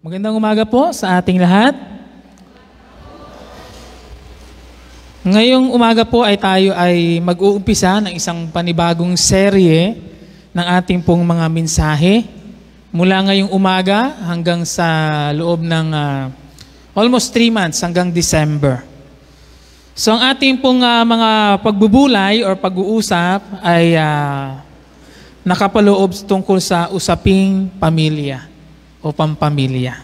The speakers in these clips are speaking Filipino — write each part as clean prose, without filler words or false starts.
Magandang umaga po sa ating lahat. Ngayong umaga po ay tayo ay mag-uumpisa ng isang panibagong serye ng ating pong mga mensahe mula ngayong umaga hanggang sa loob ng almost 3 months hanggang December. So ang ating pong mga pagbubulay or pag-uusap ay nakapaloob tungkol sa usaping pamilya o pampamilya.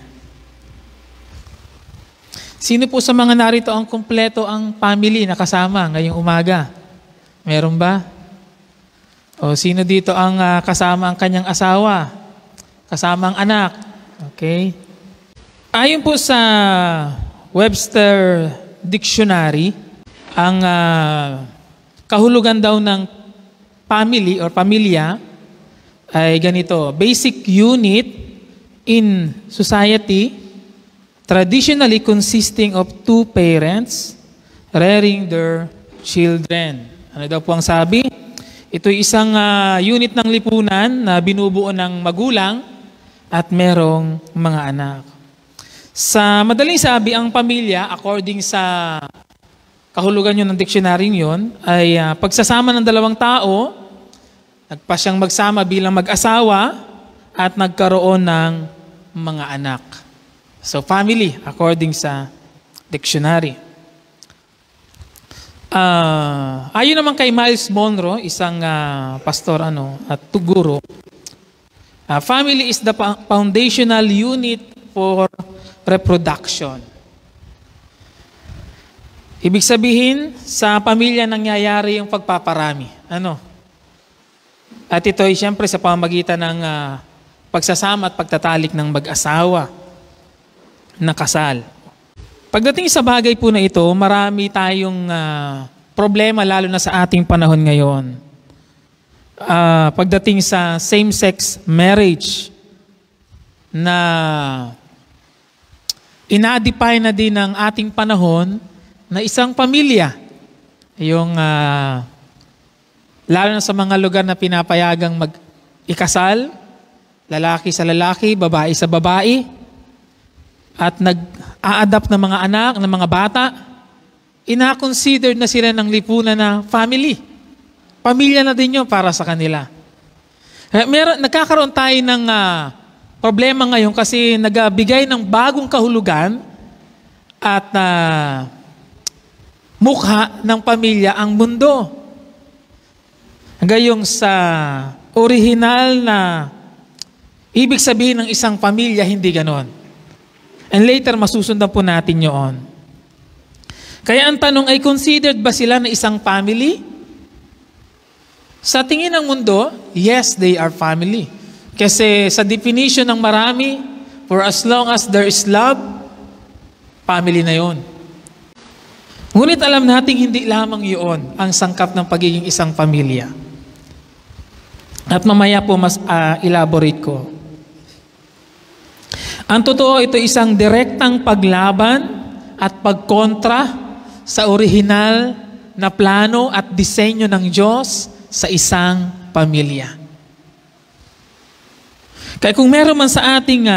Sino po sa mga narito ang kumpleto ang family na kasama ngayong umaga? Meron ba? O sino dito ang kasama ang kanyang asawa? Kasama ang anak? Okay. Ayon po sa Webster Dictionary, ang kahulugan daw ng family or pamilya ay ganito: basic unit in society, traditionally consisting of two parents rearing their children. Ano daw po ang sabi? Ito'y isang unit ng lipunan na binubuo ng magulang at merong mga anak. Sa madaling sabi, ang pamilya, according sa kahulugan yun ng dictionary yun, ay pagsasama ng dalawang tao, nagpasyang magsama bilang mag-asawa at nagkaroon ng mga anak. So, family, according sa dictionary. Ayon naman kay Myles Monroe, isang pastor at guro, family is the foundational unit for reproduction. Ibig sabihin, sa pamilya nangyayari yung pagpaparami. At ito ay siyempre sa pamamagitan ng pagsasama at pagtatalik ng mag-asawa na kasal. Pagdating sa bagay po na ito, marami tayong problema lalo na sa ating panahon ngayon. Pagdating sa same-sex marriage na ina-define na din ng ating panahon na isang pamilya. Yung lalo na sa mga lugar na pinapayagang mag-ikasal, lalaki sa lalaki, babae sa babae, at nag-a-adapt ng mga anak, ng mga bata, ina-consider na sila ng lipunan na family. Pamilya na din yun para sa kanila. Nagkakaroon tayo ng problema ngayon kasi nagbigay ng bagong kahulugan at mukha ng pamilya ang mundo. Gayong sa original na ibig sabihin ng isang pamilya, hindi ganon. And later, masusundan po natin yun. Kaya ang tanong ay, considered ba sila na isang family? Sa tingin ng mundo, yes, they are family. Kasi sa definition ng marami, for as long as there is love, family na yon. Ngunit alam natin hindi lamang yun ang sangkap ng pagiging isang pamilya. At mamaya po mas elaborate ko. Ang totoo, ito isang direktang paglaban at pagkontra sa orihinal na plano at disenyo ng Diyos sa isang pamilya. Kaya kung meron man sa ating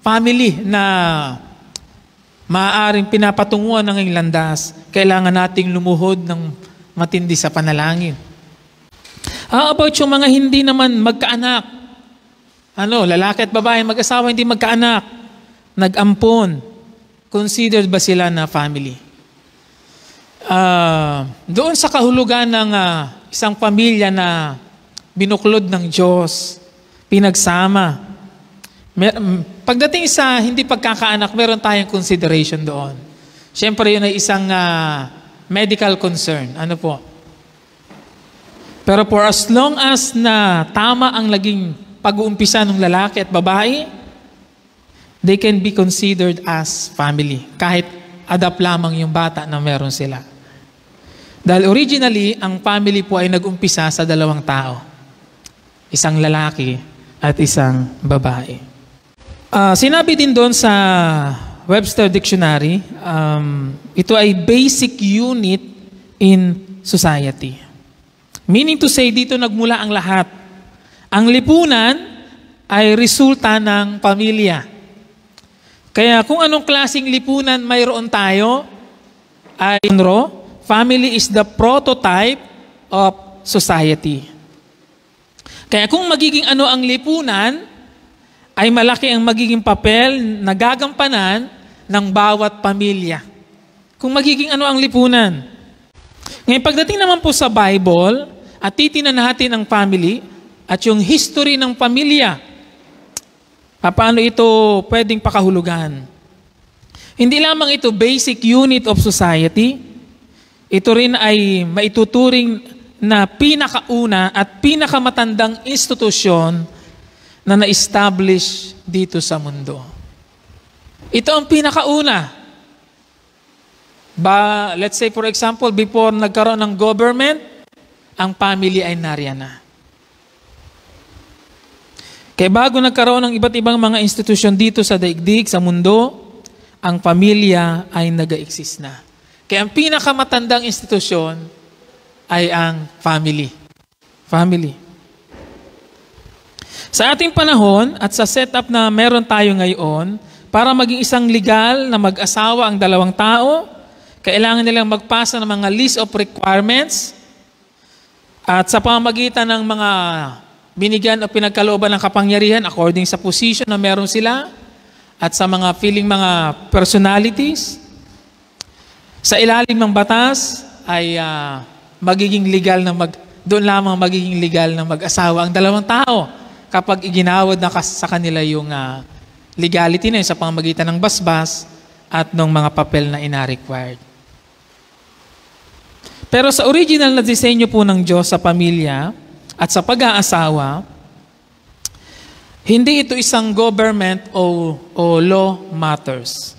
family na maaaring pinapatunguhan ng landas, kailangan nating lumuhod ng matindi sa panalangin. How about yung mga hindi naman magkaanak? Lalaki at babae, mag-asawa, hindi magkaanak, nag-ampon. Considered ba sila na family? Doon sa kahulugan ng isang pamilya na binuklod ng Diyos, pinagsama. Pagdating sa hindi pagkakaanak, meron tayong consideration doon. Siyempre, yun ay isang medical concern. Pero for as long as na tama ang naging pag-uumpisa ng lalaki at babae, they can be considered as family. Kahit adapt lamang yung bata na meron sila. Dahil originally, ang family po ay nag-umpisa sa dalawang tao. Isang lalaki at isang babae. Sinabi din doon sa Webster Dictionary, ito ay basic unit in society. Meaning to say, dito nagmula ang lahat. Ang lipunan ay resulta ng pamilya. Kaya kung anong klaseng lipunan mayroon tayo, ay family is the prototype of society. Kaya kung magiging ano ang lipunan, ay malaki ang magiging papel na gagampanan ng bawat pamilya. Kung magiging ano ang lipunan. Ngayon, pagdating naman po sa Bible, at titinan natin ang family at yung history ng pamilya, paano ito pwedeng pakahulugan. Hindi lamang ito basic unit of society, ito rin ay maituturing na pinakauna at pinakamatandang institusyon na na-establish dito sa mundo. Ito ang pinakauna. Let's say for example, before nagkaroon ng government, ang family ay nariyan na. Kaya bago nagkaroon ng iba't ibang mga institusyon dito sa daigdig, sa mundo, ang pamilya ay nag-exist na. Kaya ang pinakamatandang institusyon ay ang family. Family. Sa ating panahon at sa setup na meron tayo ngayon, para maging isang legal na mag-asawa ang dalawang tao, kailangan nilang magpasa ng mga list of requirements at sa pamamagitan ng mga binigyan o pinagkalooban ng kapangyarihan according sa position na meron sila at sa mga feeling mga personalities. Sa ilalim ng batas ay magiging legal na doon lamang magiging legal na mag-asawa ang dalawang tao kapag iginawad na sa kanila yung legality na yun sa pamamagitan ng basbas at ng mga papel na ina-required. Pero sa original na disenyo po ng Diyos sa pamilya at sa pag-aasawa, hindi ito isang government o law matters,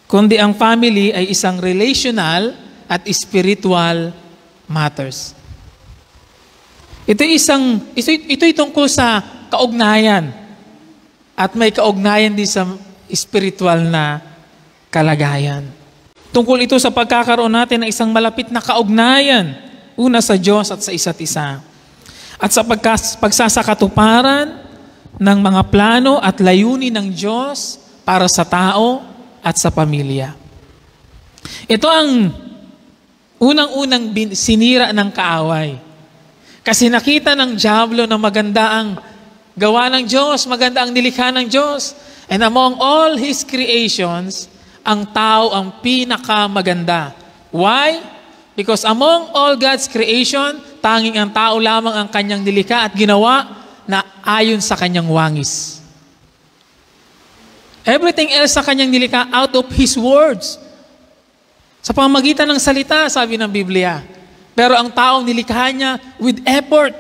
kundi ang family ay isang relational at spiritual matters. Ito'y tungkol sa kaugnayan at may kaugnayan din sa spiritual na kalagayan. Tungkol ito sa pagkakaroon natin ng isang malapit na kaugnayan, una sa Diyos at sa isa't isa. At sa pagsasakatuparan ng mga plano at layunin ng Diyos para sa tao at sa pamilya. Ito ang unang-unang sinira ng kaaway. Kasi nakita ng dyablo na maganda ang gawa ng Diyos, maganda ang nilikha ng Diyos. And among all His creations, ang tao ang pinakamaganda. Why? Because among all God's creation, tanging ang tao lamang ang kanyang nilikha at ginawa na ayon sa kanyang wangis. Everything else sa kanyang nilikha out of His words. Sa pamamagitan ng salita, sabi ng Biblia. Pero ang taong nilikha niya with effort.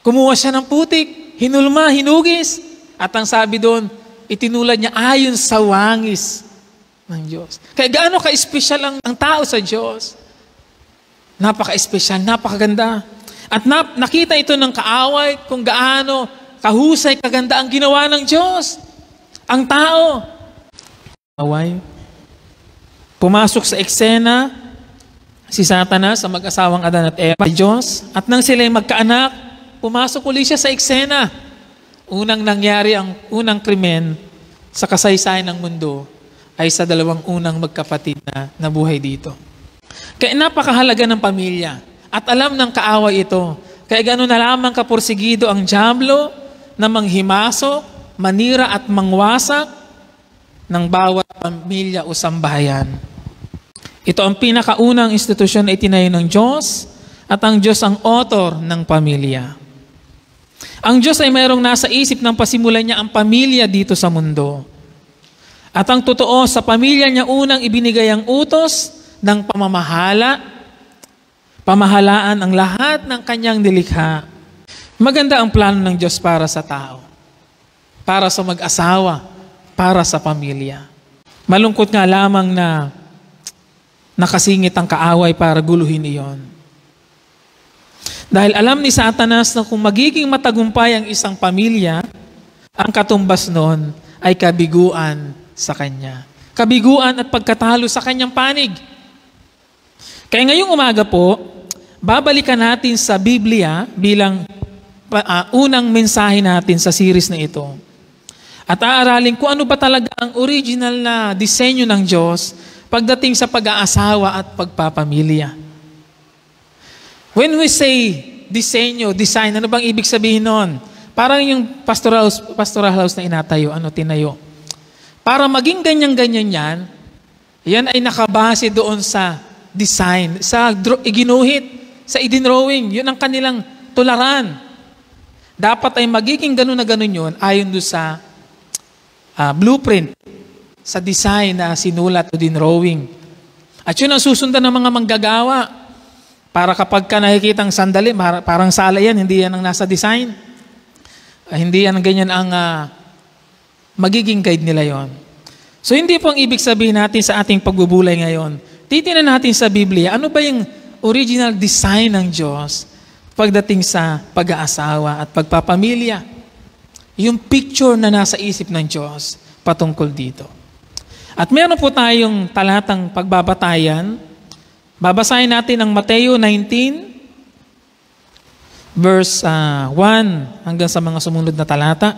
Kumuha siya ng putik, hinulma, hinugis. At ang sabi doon, itinulad niya ayon sa wangis ng Diyos. Kaya gaano ka-espesyal ang tao sa Diyos? Napaka-espesyal, napakaganda. At nakita ito ng kaaway kung gaano kahusay, kaganda ang ginawa ng Diyos. Ang tao. Kaaway. Pumasok sa eksena si Satanas sa mag-asawang Adan at Eva, Diyos. At nang sila'y magkaanak, pumasok uli siya sa eksena. Unang nangyari ang unang krimen sa kasaysayan ng mundo ay sa dalawang unang magkapatid na nabuhay dito. Kaya napakahalaga ng pamilya at alam ng kaaway ito. Kaya gano'n na lamang kapursigido ang dyablo na manghimasok, manira at mangwasak ng bawat pamilya o sambahayan. Ito ang pinakaunang institusyon na itinayo ng Diyos at ang Diyos ang author ng pamilya. Ang Diyos ay mayroong nasa isip ng pasimulan niya ang pamilya dito sa mundo. At ang totoo, sa pamilya niya unang ibinigay ang utos ng pamahalaan ang lahat ng kanyang nilikha. Maganda ang plano ng Diyos para sa tao, para sa mag-asawa, para sa pamilya. Malungkot nga lamang na nakasingit ang kaaway para guluhin iyon. Dahil alam ni Satanas na kung magiging matagumpay ang isang pamilya, ang katumbas noon ay kabiguan sa kanya. Kabiguan at pagkatalo sa kanyang panig. Kaya ngayong umaga po, babalikan natin sa Biblia bilang unang mensahe natin sa series na ito. At aaralin kung ano ba talaga ang original na disenyo ng Diyos pagdating sa pag-aasawa at pagpapamilya. When we say disenyo, design, ano bang ibig sabihin nun? Parang yung pastoral house na inatayo, tinayo. Para maging ganyan-ganyan yan ay nakabase doon sa design, sa iginuhit, sa idinrawing. Yun ang kanilang tularan. Dapat ay magiging ganun na ganun yun ayon doon sa blueprint, sa design na sinulat o dinrawing. At yun ang susundan ng mga manggagawa. Para kapag ka nakikita ang sandali, parang sala yan, hindi yan ang nasa design. Hindi yan ganyan ang magiging guide nila yon. So hindi po ang ibig sabihin natin sa ating pagbubulay ngayon. Titingnan natin sa Biblia, ano ba yung original design ng Diyos pagdating sa pag-aasawa at pagpapamilya. Yung picture na nasa isip ng Diyos patungkol dito. At meron po tayong talatang pagbabatayan. Babasahin natin ang Mateo 19, verse 1 hanggang sa mga sumunod na talata.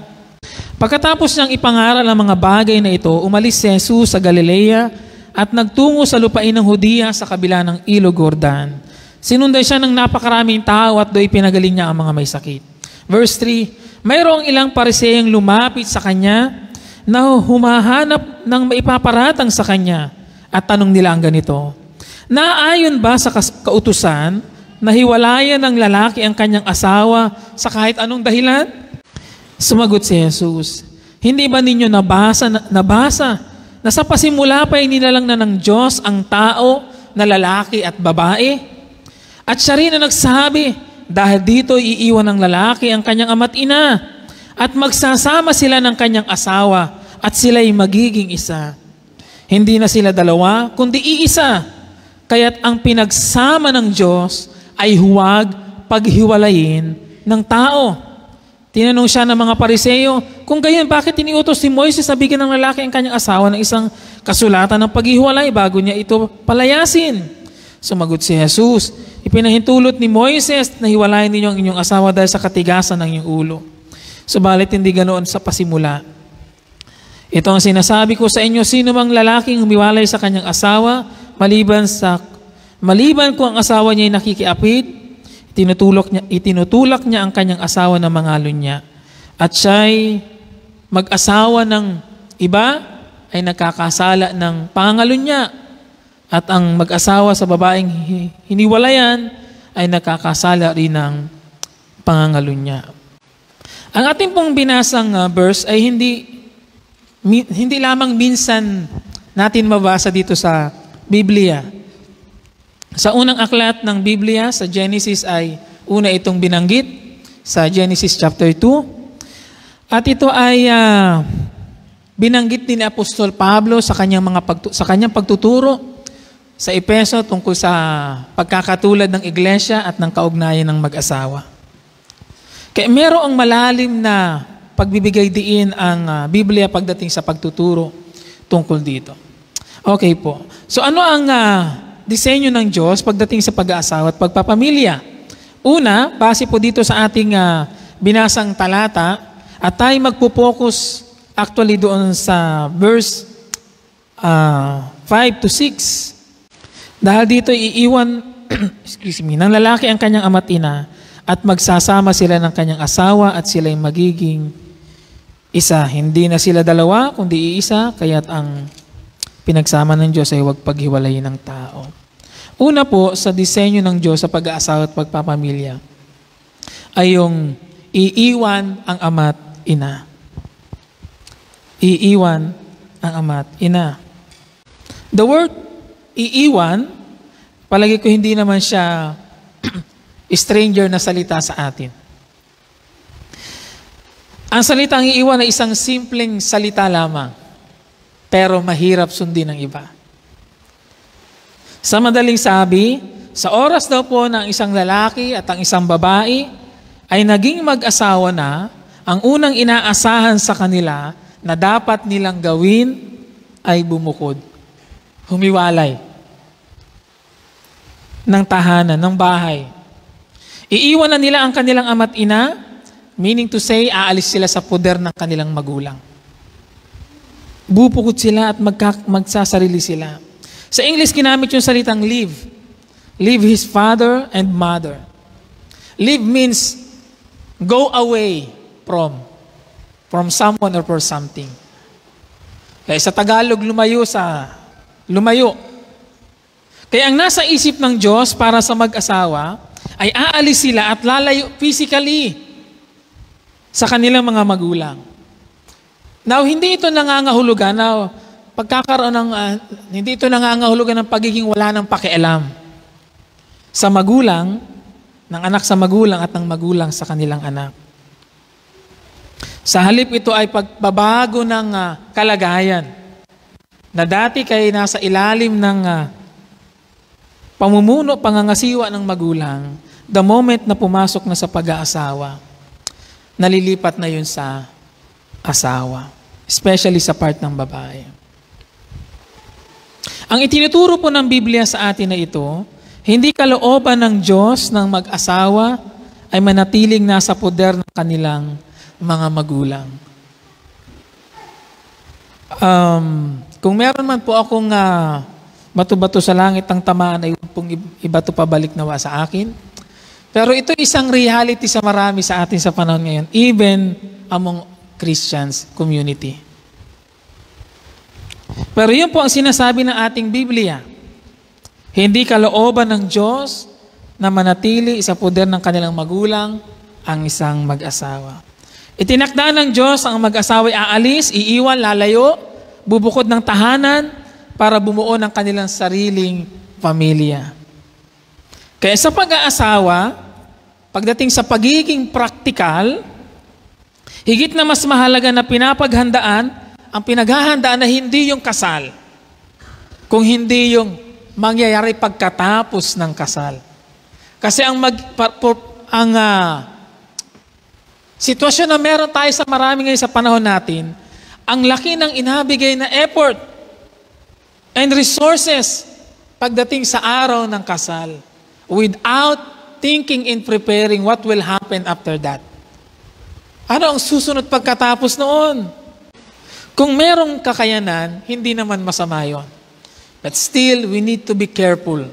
Pagkatapos niyang ipangaral ang mga bagay na ito, umalis si Jesus sa Galilea at nagtungo sa lupain ng Hudiya sa kabila ng Ilog Jordan. Sinundan siya ng napakaraming tao at do'y pinagaling niya ang mga may sakit. Verse 3, mayroong ilang pariseyong lumapit sa kanya na humahanap ng maipaparatang sa kanya at tanong nila ang ganito, naayon ba sa kautusan na hiwalayan ng lalaki ang kanyang asawa sa kahit anong dahilan? Sumagot si Jesus, hindi ba ninyo nabasa na sa pasimula pa inilalang na ng Diyos ang tao na lalaki at babae? At siya rin na nagsabi, dahil dito iiwan ng lalaki ang kanyang ama't ina at magsasama sila ng kanyang asawa at sila'y magiging isa. Hindi na sila dalawa, kundi iisa. Kaya't ang pinagsama ng Diyos ay huwag paghiwalayin ng tao. Tinanong siya ng mga Pariseyo, kung gayon, bakit iniutos si Moises na bigyan ng lalaki ang kanyang asawa ng isang kasulatan ng paghiwalay bago niya ito palayasin? Sumagot si Jesus, ipinahintulot ni Moises na hiwalayin ninyo ang inyong asawa dahil sa katigasan ng inyong ulo. Subalit hindi ganoon sa pasimula. Ito ang sinasabi ko sa inyo, sino mang lalaking humiwalay sa kanyang asawa, maliban kung ang asawa niya ay nakikiapid, itinutulak niya ang kanyang asawa na mangalon niya. At siya'y mag-asawa ng iba ay nakakasala ng pangalon niya. At ang mag-asawa sa babaeng hiniwalayan ay nakakasala rin ng pangangalon niya. Ang ating pong binasang verse ay hindi lamang minsan natin mabasa dito sa Biblia. Sa unang aklat ng Biblia, sa Genesis ay una itong binanggit sa Genesis chapter 2. At ito ay binanggit din ni Apostol Pablo sa kanyang pagtuturo sa Epeso tungkol sa pagkakatulad ng iglesia at ng kaugnayan ng mag-asawa. Kaya merong malalim na pagbibigay diin ang Biblia pagdating sa pagtuturo tungkol dito. Okay po. So ano ang disenyo ng Diyos pagdating sa pag-aasawa at pagpapamilya? Una, base po dito sa ating binasang talata, at tayo magpo-focus actually doon sa verse 5 to 6. Dahil dito iiwan ng lalaki ang kanyang ama't ina at magsasama sila ng kanyang asawa at sila'y magiging isa. Hindi na sila dalawa, kundi iisa, kaya't ang pinagsama ng Diyos ay huwag paghiwalayin ng tao. Una po, sa disenyo ng Diyos sa pag-aasawa at pagpapamilya ay yung iiwan ang ama't ina. Iiwan ang ama't ina. The word iiwan, palagi ko hindi naman siya stranger na salita sa atin. Ang salitang iiwan ay isang simpleng salita lamang, pero mahirap sundin ng iba. Sa madaling sabi, sa oras daw po ng isang lalaki at ang isang babae ay naging mag-asawa na, ang unang inaasahan sa kanila na dapat nilang gawin ay bumukod, humiwalay ng tahanan, ng bahay. Iiwan na nila ang kanilang ama't ina, meaning to say, aalis sila sa poder ng kanilang magulang. Bubukod sila at magsasarili sila. Sa English, ginamit yung salitang leave. Leave his father and mother. Leave means go away from someone or for something. Kaya sa Tagalog, lumayo. Kaya ang nasa isip ng Diyos para sa mag-asawa ay aalis sila at lalayo physically sa kanilang mga magulang. Now, hindi ito nangangahulugan ng pagiging wala ng pakialam sa magulang, ng anak sa magulang at ng magulang sa kanilang anak. Sa halip ito ay pagbabago ng kalagayan na dati kay nasa ilalim ng pamumuno, pangangasiwa ng magulang, the moment na pumasok na sa pag-aasawa, nalilipat na yun sa asawa, especially sa part ng babae. Ang itinuturo po ng Biblia sa atin na ito, hindi kalooban ng Diyos ng mag-asawa ay manatiling nasa poder ng kanilang mga magulang. Kung meron man po akong bato-bato sa langit ang tamaan ay huwag pong ibato pabalik nawa sa akin. Pero ito isang reality sa marami sa atin sa panahon ngayon, even among Christians community. Pero yun po ang sinasabi ng ating Biblia. Hindi kalooban ng Diyos na manatili sa poder ng kanilang magulang ang isang mag-asawa. Itinakda ng Diyos ang mag-asawa ay aalis, iiwan, lalayo, bubukod ng tahanan para bumuo ng kanilang sariling pamilya. Kaya sa pag-aasawa, pagdating sa pagiging praktikal, higit na mas mahalaga na pinapaghandaan ang pinaghahandaan na hindi yung kasal, kung hindi yung mangyayari pagkatapos ng kasal. Kasi ang sitwasyon na meron tayo sa marami ngayon sa panahon natin, ang laki ng inabigay na effort and resources pagdating sa araw ng kasal without thinking and preparing what will happen after that. Ano ang susunod pagkatapos noon? Kung merong kakayanan, hindi naman masama yun. But still, we need to be careful.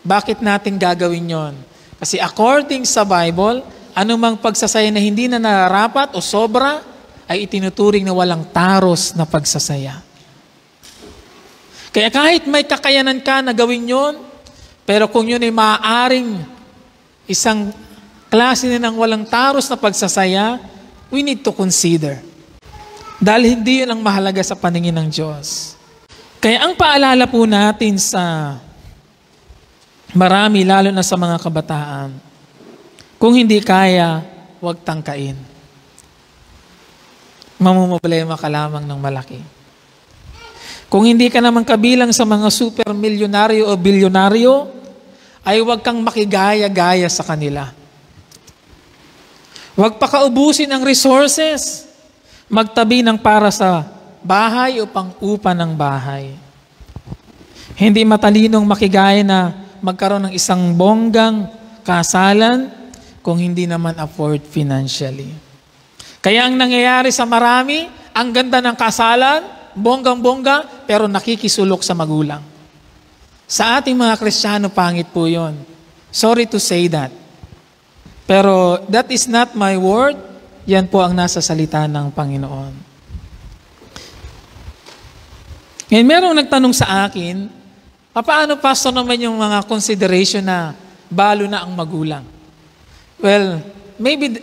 Bakit natin gagawin yon? Kasi according sa Bible, anumang pagsasaya na hindi na nararapat o sobra, ay itinuturing na walang taros na pagsasaya. Kaya kahit may kakayanan ka na gawin yon, pero kung yun ay maaaring isang klase na ng walang taros na pagsasaya, we need to consider. Dahil hindi yun ang mahalaga sa paningin ng Diyos. Kaya ang paalala po natin sa marami, lalo na sa mga kabataan, kung hindi kaya, huwag tangkain. Mamumblema ka lamang ng malaki. Kung hindi ka naman kabilang sa mga super milyonaryo o bilyonaryo, ay huwag kang makigaya-gaya sa kanila. Huwag pakaubusin ang resources. Magtabi ng para sa bahay o pang-upa ng bahay. Hindi matalinong makigaya na magkaroon ng isang bonggang kasalan kung hindi naman afford financially. Kaya ang nangyayari sa marami, ang ganda ng kasalan, bonggang-bongga, pero nakikisulok sa magulang. Sa ating mga Kristiyano, pangit po yun. Sorry to say that. Pero that is not my word. Yan po ang nasa salita ng Panginoon. Ngayon, merong nagtanong sa akin, paano pastor naman yung mga consideration na balo na ang magulang? Well, maybe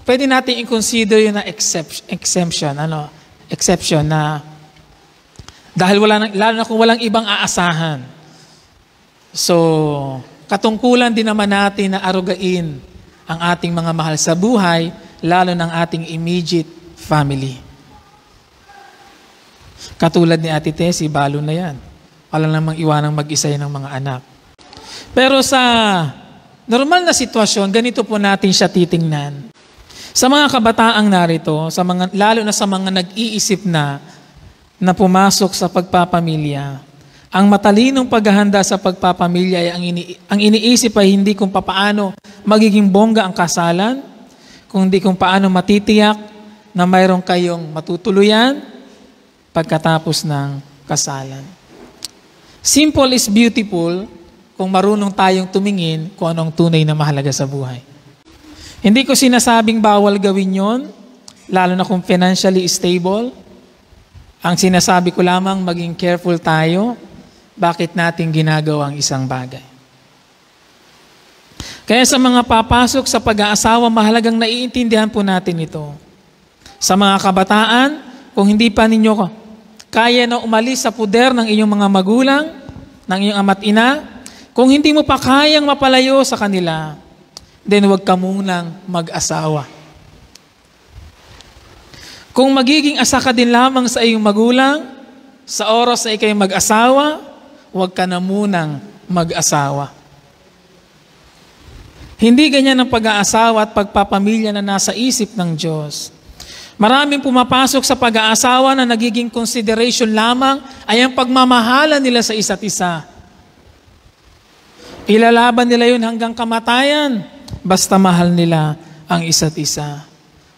pwede natin i-consider yun na exception na dahil lalo na kung walang ibang aasahan. So, katungkulan din naman natin na arugain ang ating mga mahal sa buhay, lalo ng ating immediate family. Katulad ni Ate Tessie, balo na yan. Wala namang iwanang mag-isa ng mga anak. Pero sa normal na sitwasyon, ganito po natin siya titingnan. Sa mga kabataang narito, lalo na sa mga nag-iisip na pumasok sa pagpapamilya, ang matalinong paghahanda sa pagpapamilya ay ang iniisip ay hindi kung paano magiging bongga ang kasalan, kundi kung paano matitiyak na mayroon kayong matutuluyan, pagkatapos ng kasalan. Simple is beautiful kung marunong tayong tumingin kung anong tunay na mahalaga sa buhay. Hindi ko sinasabing bawal gawin yon, lalo na kung financially stable. Ang sinasabi ko lamang, maging careful tayo bakit natin ginagawa ang isang bagay. Kaya sa mga papasok sa pag-aasawa, mahalagang naiintindihan po natin ito. Sa mga kabataan, kung hindi pa ninyo kaya na umalis sa puder ng inyong mga magulang, ng iyong ama't ina, kung hindi mo pa kayang mapalayo sa kanila, then huwag ka munang mag-asawa. Kung magiging asa ka din lamang sa iyong magulang, sa oras na ikay mag-asawa, huwag ka na munang mag-asawa. Hindi ganyan ang pag-aasawa at pagpapamilya na nasa isip ng Diyos. Maraming pumapasok sa pag-aasawa na nagiging consideration lamang ay ang pagmamahalan nila sa isa't isa. Ilalaban nila yun hanggang kamatayan, basta mahal nila ang isa't isa.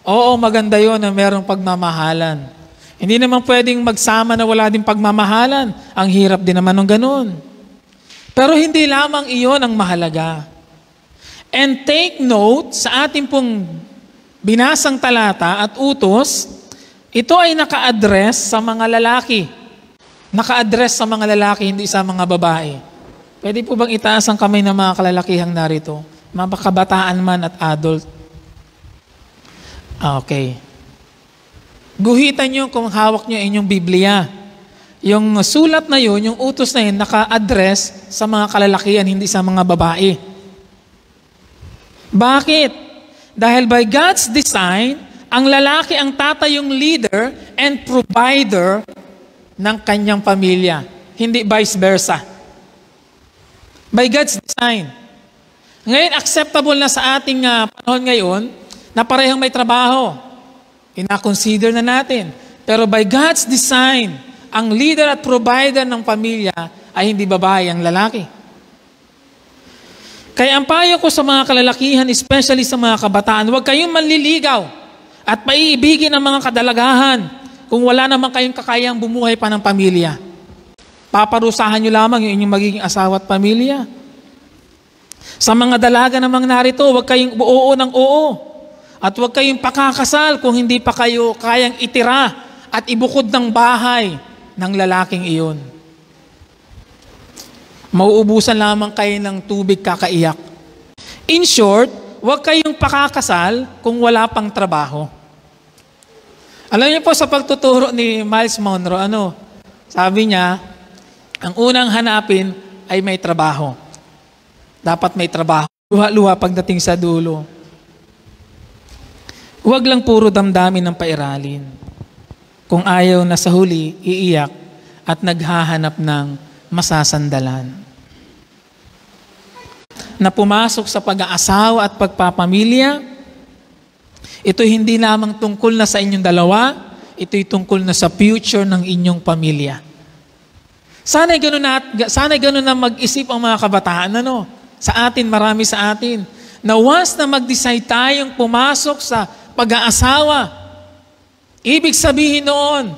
Oo, maganda yun na merong pagmamahalan. Hindi naman pwedeng magsama na wala din pagmamahalan. Ang hirap din naman ng ganun. Pero hindi lamang iyon ang mahalaga. And take note sa ating pong binasang talata at utos, ito ay naka-address sa mga lalaki. Naka-address sa mga lalaki, hindi sa mga babae. Pwede po bang itaas ang kamay ng mga kalalakihang narito? Mga kabataan man at adult. Okay. Guhitan nyo kung hawak nyo inyong Biblia. Yung sulat na yun, yung utos na yun, naka-address sa mga kalalakihan, hindi sa mga babae. Bakit? Dahil by God's design, ang lalaki ang tatayong leader and provider ng kanyang pamilya. Hindi vice versa. By God's design. Ngayon, acceptable na sa ating panahon ngayon na parehong may trabaho. Ina-consider na natin. Pero by God's design, ang leader at provider ng pamilya ay hindi babae, ang lalaki. Kaya ang payo ko sa mga kalalakihan, especially sa mga kabataan, huwag kayong manliligaw at maiibigin ang mga kadalagahan kung wala naman kayong kakayang bumuhay pa ng pamilya. Paparusahan nyo lamang yung inyong magiging asawa at pamilya. Sa mga dalaga namang narito, huwag kayong oo ng oo. At huwag kayong pakakasal kung hindi pa kayo kayang itira at ibukod ng bahay ng lalaking iyon. Mauubusan lamang kayo ng tubig kakaiyak. In short, huwag kayong pakakasal kung wala pang trabaho. Alam niyo po sa pagtuturo ni Miles Monroe, sabi niya, ang unang hanapin ay may trabaho. Dapat may trabaho. Luha-luha pagdating sa dulo. Huwag lang puro damdamin ng pairalin. Kung ayaw na sa huli, iiyak at naghahanap ng masasandalan. Na pumasok sa pag-aasawa at pagpapamilya, ito hindi lamang tungkol na sa inyong dalawa, ito'y tungkol na sa future ng inyong pamilya. Sana'y ganun na mag-isip ang mga kabataan, sa atin, marami sa atin, na once na mag-decide tayong pumasok sa pag-aasawa, ibig sabihin noon,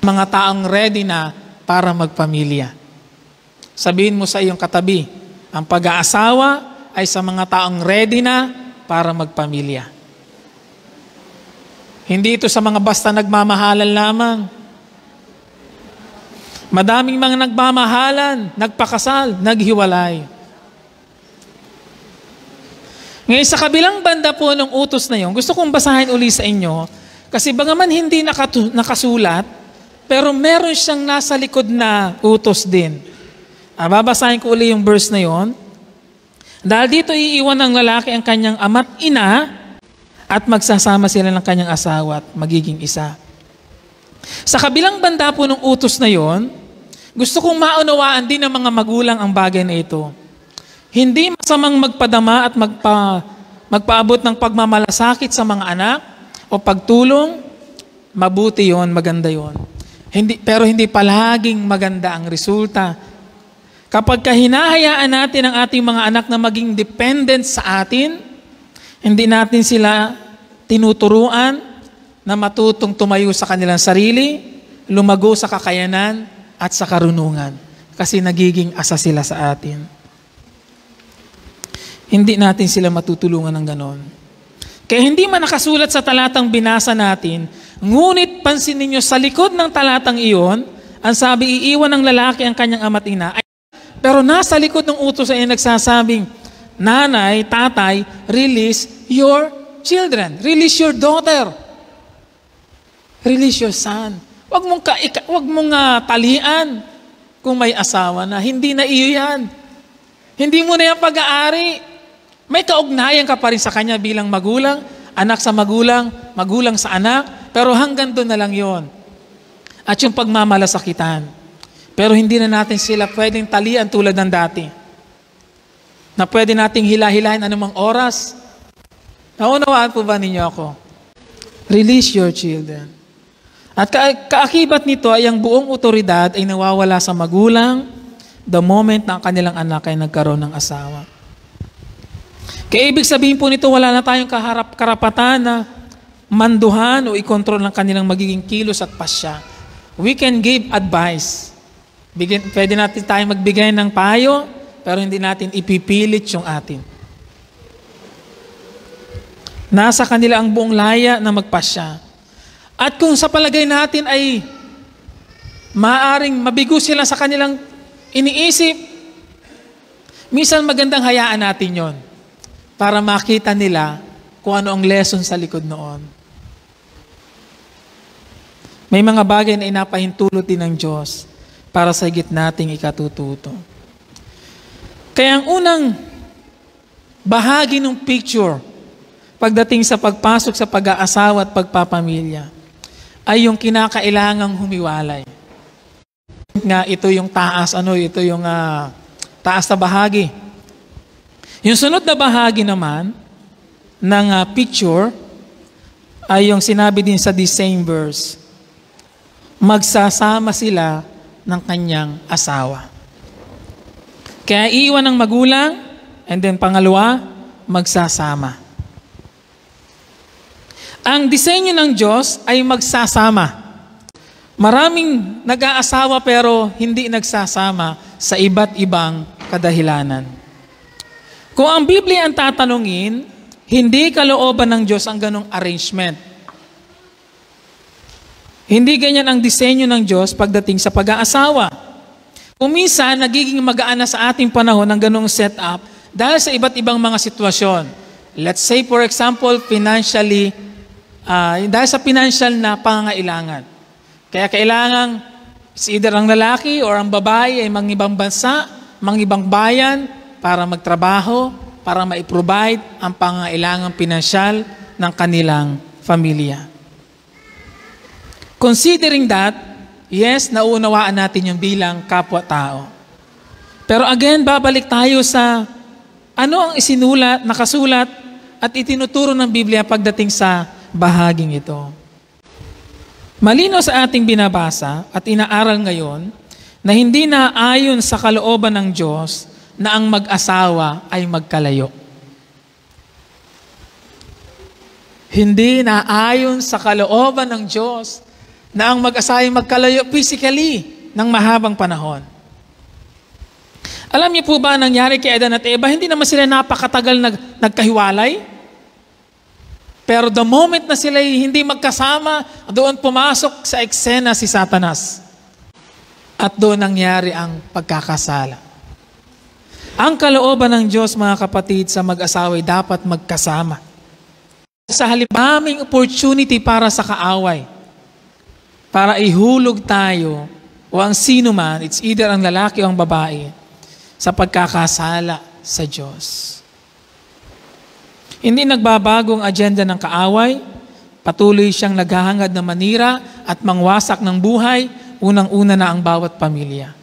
mga taong ready na para magpamilya. Sabihin mo sa iyong katabi, ang pag-aasawa ay sa mga taong ready na para magpamilya. Hindi ito sa mga basta nagmamahalan lamang. Madaming mga nagmamahalan, nagpakasal, naghiwalay. Ngayon, sa kabilang banda po ng utos na yon, gusto kong basahin uli sa inyo, kasi bagaman hindi nakasulat, pero meron siyang nasa likod na utos din. Babasahin ko uli yung verse na yon. Dahil dito iiwan ng lalaki ang kanyang ama't ina at magsasama sila ng kanyang asawa at magiging isa. Sa kabilang banda po ng utos na yon, gusto kong maunawaan din ng mga magulang ang bagay na ito. Hindi masamang magpadama at magpaabot ng pagmamalasakit sa mga anak o pagtulong, mabuti yon, maganda yon. Pero hindi palaging maganda ang resulta. Kapag hinahayaan natin ang ating mga anak na maging dependent sa atin, hindi natin sila tinuturuan, na matutong tumayo sa kanilang sarili, lumago sa kakayanan at sa karunungan. Kasi nagiging asa sila sa atin. Hindi natin sila matutulungan ng ganon. Kaya hindi man nakasulat sa talatang binasa natin, ngunit pansin ninyo sa likod ng talatang iyon, ang sabi, iiwan ng lalaki ang kanyang ama't ina. Pero nasa likod ng utos ay nagsasabing, nanay, tatay, release your children. Release your daughter. Release your son. Huwag mong talian kung may asawa na. Hindi na iyo yan. Hindi mo na yan pag-aari. May kaugnayan ka pa rin sa kanya bilang magulang, anak sa magulang, magulang sa anak, pero hanggang doon na lang yon. At yung pagmamalasakitan. Pero hindi na natin sila pwedeng talian tulad ng dati. Na pwede nating hila-hilahin anumang oras. Naunawaan po ba ninyo ako? Release your children. At kaakibat nito ay ang buong otoridad ay nawawala sa magulang the moment na ang kanilang anak ay nagkaroon ng asawa. Kaya ibig sabihin po nito, wala na tayong karapatan na manduhan o ikontrol ng kanilang magiging kilos at pasya. We can give advice. Pwede natin tayong magbigay ng payo, pero hindi natin ipipilit yung atin. Nasa kanila ang buong laya na magpasya. At kung sa palagay natin ay maaring mabigo sila sa kanilang iniisip, minsan magandang hayaan natin yon para makita nila kung ano ang lesson sa likod noon. May mga bagay na inapahintulot din ng Diyos para sa higit nating ikatututo. Kaya ang unang bahagi ng picture pagdating sa pagpasok sa pag-aasawa at pagpapamilya ay yung kinakailangang humiwalay. Nga ito yung taas, ito yung taas na bahagi. Yung sunod na bahagi naman ng picture ay yung sinabi din sa the same verse. Magsasama sila ng kanyang asawa. Kaya iiwan ng magulang, and then pangalawa, magsasama. Ang disenyo ng Diyos ay magsasama. Maraming nag-aasawa pero hindi nagsasama sa iba't ibang kadahilanan. Kung ang Biblia ang tatanungin, hindi kalooban ng Diyos ang ganong arrangement. Hindi ganyan ang disenyo ng Diyos pagdating sa pag-aasawa. Kung minsan, nagiging magaan na sa ating panahon ang ganong setup dahil sa iba't ibang mga sitwasyon. Let's say, for example, financially, dahil sa financial na pangangailangan. Kaya kailangan either ang lalaki or ang babae ay mangibang bansa, mangibang bayan para magtrabaho, para maiprovide ang pangangailangang pinansyal ng kanilang pamilya. Considering that, yes, naunawaan natin yung bilang kapwa-tao. Pero again, babalik tayo sa ano ang isinulat, nakasulat at itinuturo ng Biblia pagdating sa bahaging ito. Malinaw sa ating binabasa at inaaral ngayon na hindi na ayon sa kalooban ng Diyos na ang mag-asawa ay magkalayo. Hindi na ayon sa kalooban ng Diyos na ang mag-asawa ay magkalayo physically ng mahabang panahon. Alam niyo po ba ang nangyari kay Adan at Eva? Hindi naman sila napakatagal nagkahiwalay. Pero the moment na sila hindi magkasama, doon pumasok sa eksena si Satanas. At doon nangyari ang pagkakasala. Ang kalooban ng Diyos, mga kapatid, sa mag-asawa ay dapat magkasama. Sa halip, maraming opportunity para sa kaaway. Para ihulog tayo, o ang sino man, it's either ang lalaki o ang babae, sa pagkakasala sa Diyos. Hindi nagbabago ang agenda ng kaaway, patuloy siyang naghahangad na manira at mangwasak ng buhay, unang-una na ang bawat pamilya.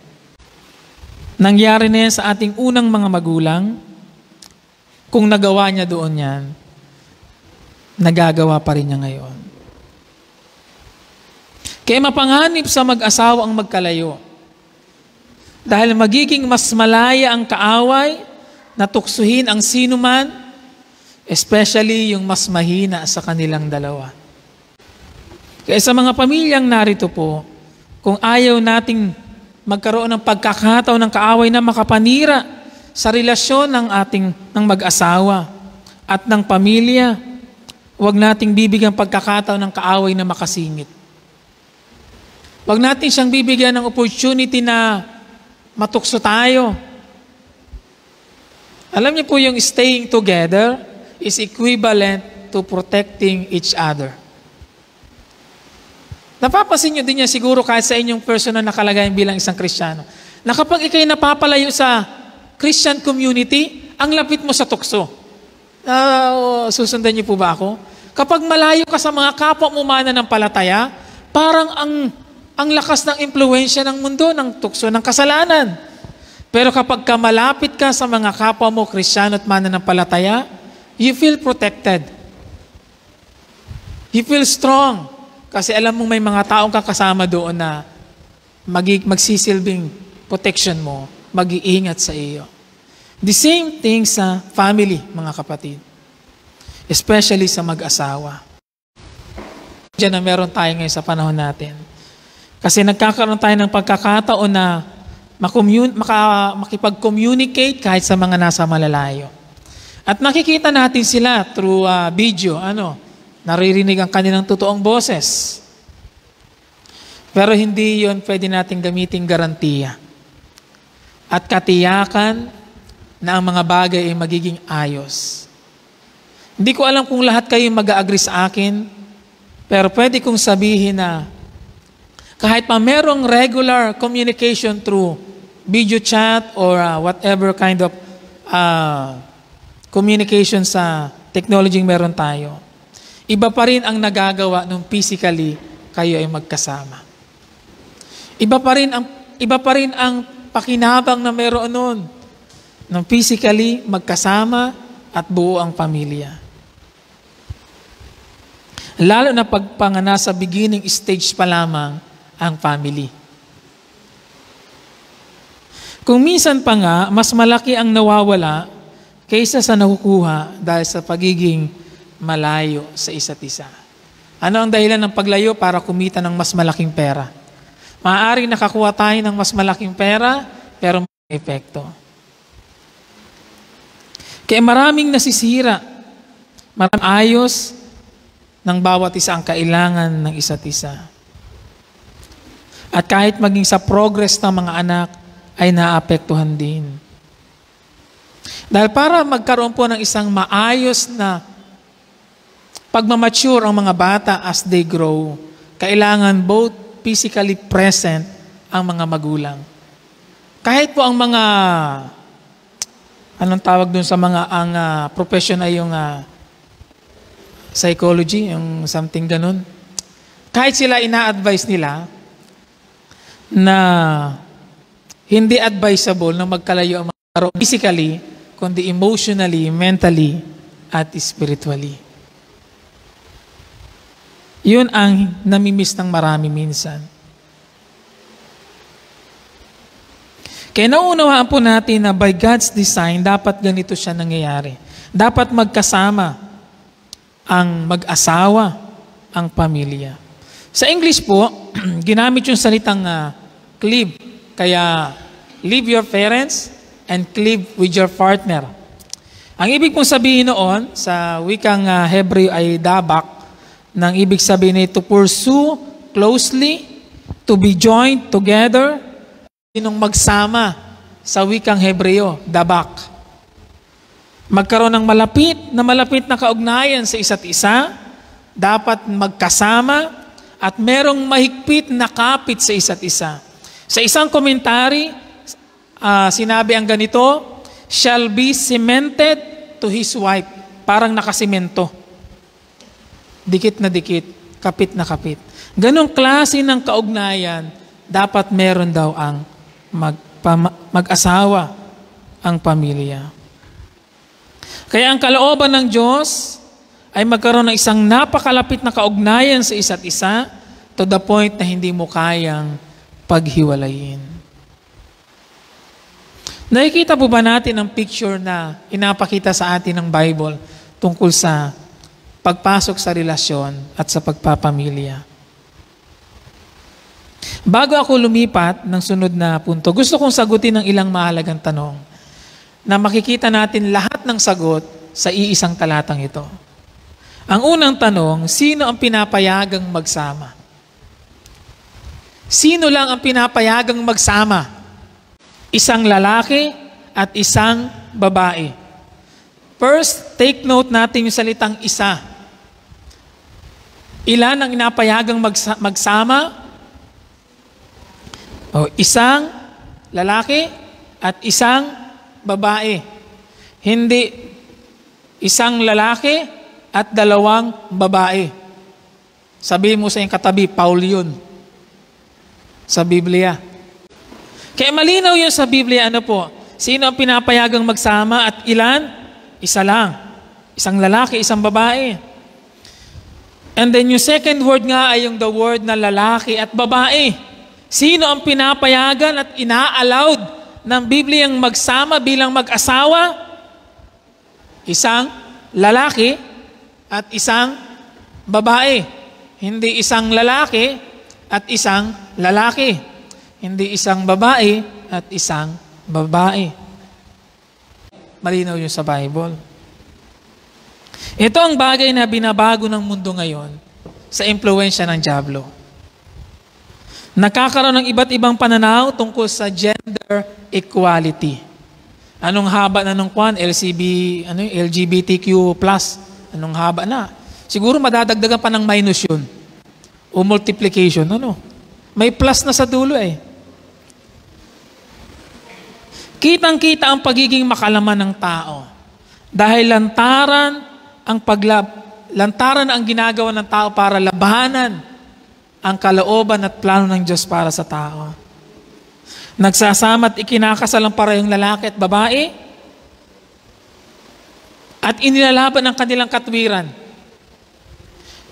Nangyari na yan sa ating unang mga magulang, kung nagawa niya doon yan, nagagawa pa rin niya ngayon. Kaya mapanganib sa mag-asawa ang magkalayo. Dahil magiging mas malaya ang kaaway na tuksuhin ang sinuman, especially yung mas mahina sa kanilang dalawa. Kaya sa mga pamilyang narito po, kung ayaw nating magkaroon ng pagkakataon ng kaaway na makapanira sa relasyon ng mag-asawa at ng pamilya, huwag nating bibigyan pagkakataon ng kaaway na makasingit. Huwag natin siyang bibigyan ng opportunity na matukso tayo. Alam niyo po yung staying together is equivalent to protecting each other. Napapansin niyo din yan siguro kahit sa inyong personal na kalagayan bilang isang Kristiyano, na kapag ikay napapalayo sa Christian community, ang lapit mo sa tukso. Susundan niyo po ba ako? Kapag malayo ka sa mga kapwa mo mananampalataya, parang ang lakas ng impluwensya ng mundo, ng tukso, ng kasalanan. Pero kapag malapit ka sa mga kapwa mo, Kristiyano at mananampalataya, you feel protected. You feel strong. Kasi alam mo may mga taong kakasama doon na magsisilbing protection mo, mag-iingat sa iyo. The same thing sa family, mga kapatid. Especially sa mag-asawa. Diyan na meron tayo ngayon sa panahon natin. Kasi nagkakaroon tayo ng pagkakataon na makipag-communicate kahit sa mga nasa malalayo. At nakikita natin sila through video, naririnig ang kanilang totoong boses. Pero hindi yon pwede natin gamitin garantiya. At katiyakan na ang mga bagay ay magiging ayos. Hindi ko alam kung lahat kayo mag-agree sa akin, pero pwede kong sabihin na kahit pa merong regular communication through video chat or whatever kind of communication sa technology meron tayo, iba pa rin ang nagagawa nung physically kayo ay magkasama. Iba pa rin ang pakinabang na meron nun nung physically magkasama at buo ang pamilya. Lalo na nasa beginning stage pa lamang ang family. Kung minsan pa nga, mas malaki ang nawawala kaysa sa nakukuha dahil sa pagiging malayo sa isa't isa. Ano ang dahilan ng paglayo? Para kumita ng mas malaking pera. Maaaring nakakuha tayo ng mas malaking pera, pero may epekto. Kaya maraming nasisira, maraming ayos ng bawat isa ang kailangan ng isa't isa. At kahit maging sa progress ng mga anak, ay naapektuhan din. Dahil para magkaroon po ng isang maayos na pagmamature ang mga bata as they grow, kailangan both physically present ang mga magulang. Kahit po ang mga, anong tawag dun sa mga, ang profession ay yung psychology, yung something ganun. Kahit sila ina-advise nila na hindi advisable na magkalayo ang mga tao physically, kundi emotionally, mentally, at spiritually. Yun ang namimiss ng marami minsan. Kaya nauunawaan po natin na by God's design, dapat ganito siya nangyayari. Dapat magkasama ang mag-asawa, ang pamilya. Sa English po, ginamit yung salitang cleave. Kaya, leave your parents and cleave with your partner. Ang ibig pong sabihin noon, sa wikang Hebreo ay dabak, nang ibig sabihin ay to pursue closely, to be joined together, sinong magsama sa wikang Hebreo, dabak. Magkaroon ng malapit na kaugnayan sa isa't isa, dapat magkasama, at merong mahigpit na kapit sa isa't isa. Sa isang komentary, sinabi ang ganito, shall be cemented to his wife. Parang nakasimento. Dikit na dikit, kapit na kapit. Ganong klase ng kaugnayan, dapat meron daw ang mag-asawa, ang pamilya. Kaya ang kalooban ng Diyos ay magkaroon ng isang napakalapit na kaugnayan sa isa't isa to the point na hindi mo kayang paghiwalayin. Nakikita po ba natin ang picture na inapakita sa atin ng Bible tungkol sa pagpasok sa relasyon at sa pagpapamilya? Bago ako lumipat ng sunod na punto, gusto kong sagutin ng ilang mahalagang tanong na makikita natin lahat ng sagot sa iisang talatang ito. Ang unang tanong, sino ang pinapayagang magsama? Sino lang ang pinapayagang magsama? Isang lalaki at isang babae. First, take note natin yung salitang isa. Ilan ang pinapayagang magsama? Isang lalaki at isang babae. Hindi isang lalaki at dalawang babae. Sabihin mo sa iyong katabi, Paul yun. Sa Biblia. Kaya malinaw yun sa Biblia, ano po? Sino ang pinapayagang magsama at ilan? Isa lang. Isang lalaki, isang babae. And then yung second word nga ay yung the word na lalaki at babae. Sino ang pinapayagan at ina-allowed ng Bibliang magsama bilang mag-asawa? Isang lalaki at isang babae. Hindi isang lalaki at isang lalaki. Hindi isang babae at isang babae. Malinaw yun sa Bible. Ito ang bagay na binabago ng mundo ngayon sa impluwensya ng dyablo. Nakakaroon ng iba't ibang pananaw tungkol sa gender equality. Anong haba na nung LGBTQ+? Anong haba na? Siguro madadagdagan pa ng minus yun. O multiplication. May plus na sa dulo eh. Kitang-kita ang pagiging makalaman ng tao. Dahil lantaran ang ginagawa ng tao para labanan ang kalooban at plano ng Diyos para sa tao. Nagsasama at ikinakasal ang parehong lalaki at babae at inilalaban ang kanilang katwiran.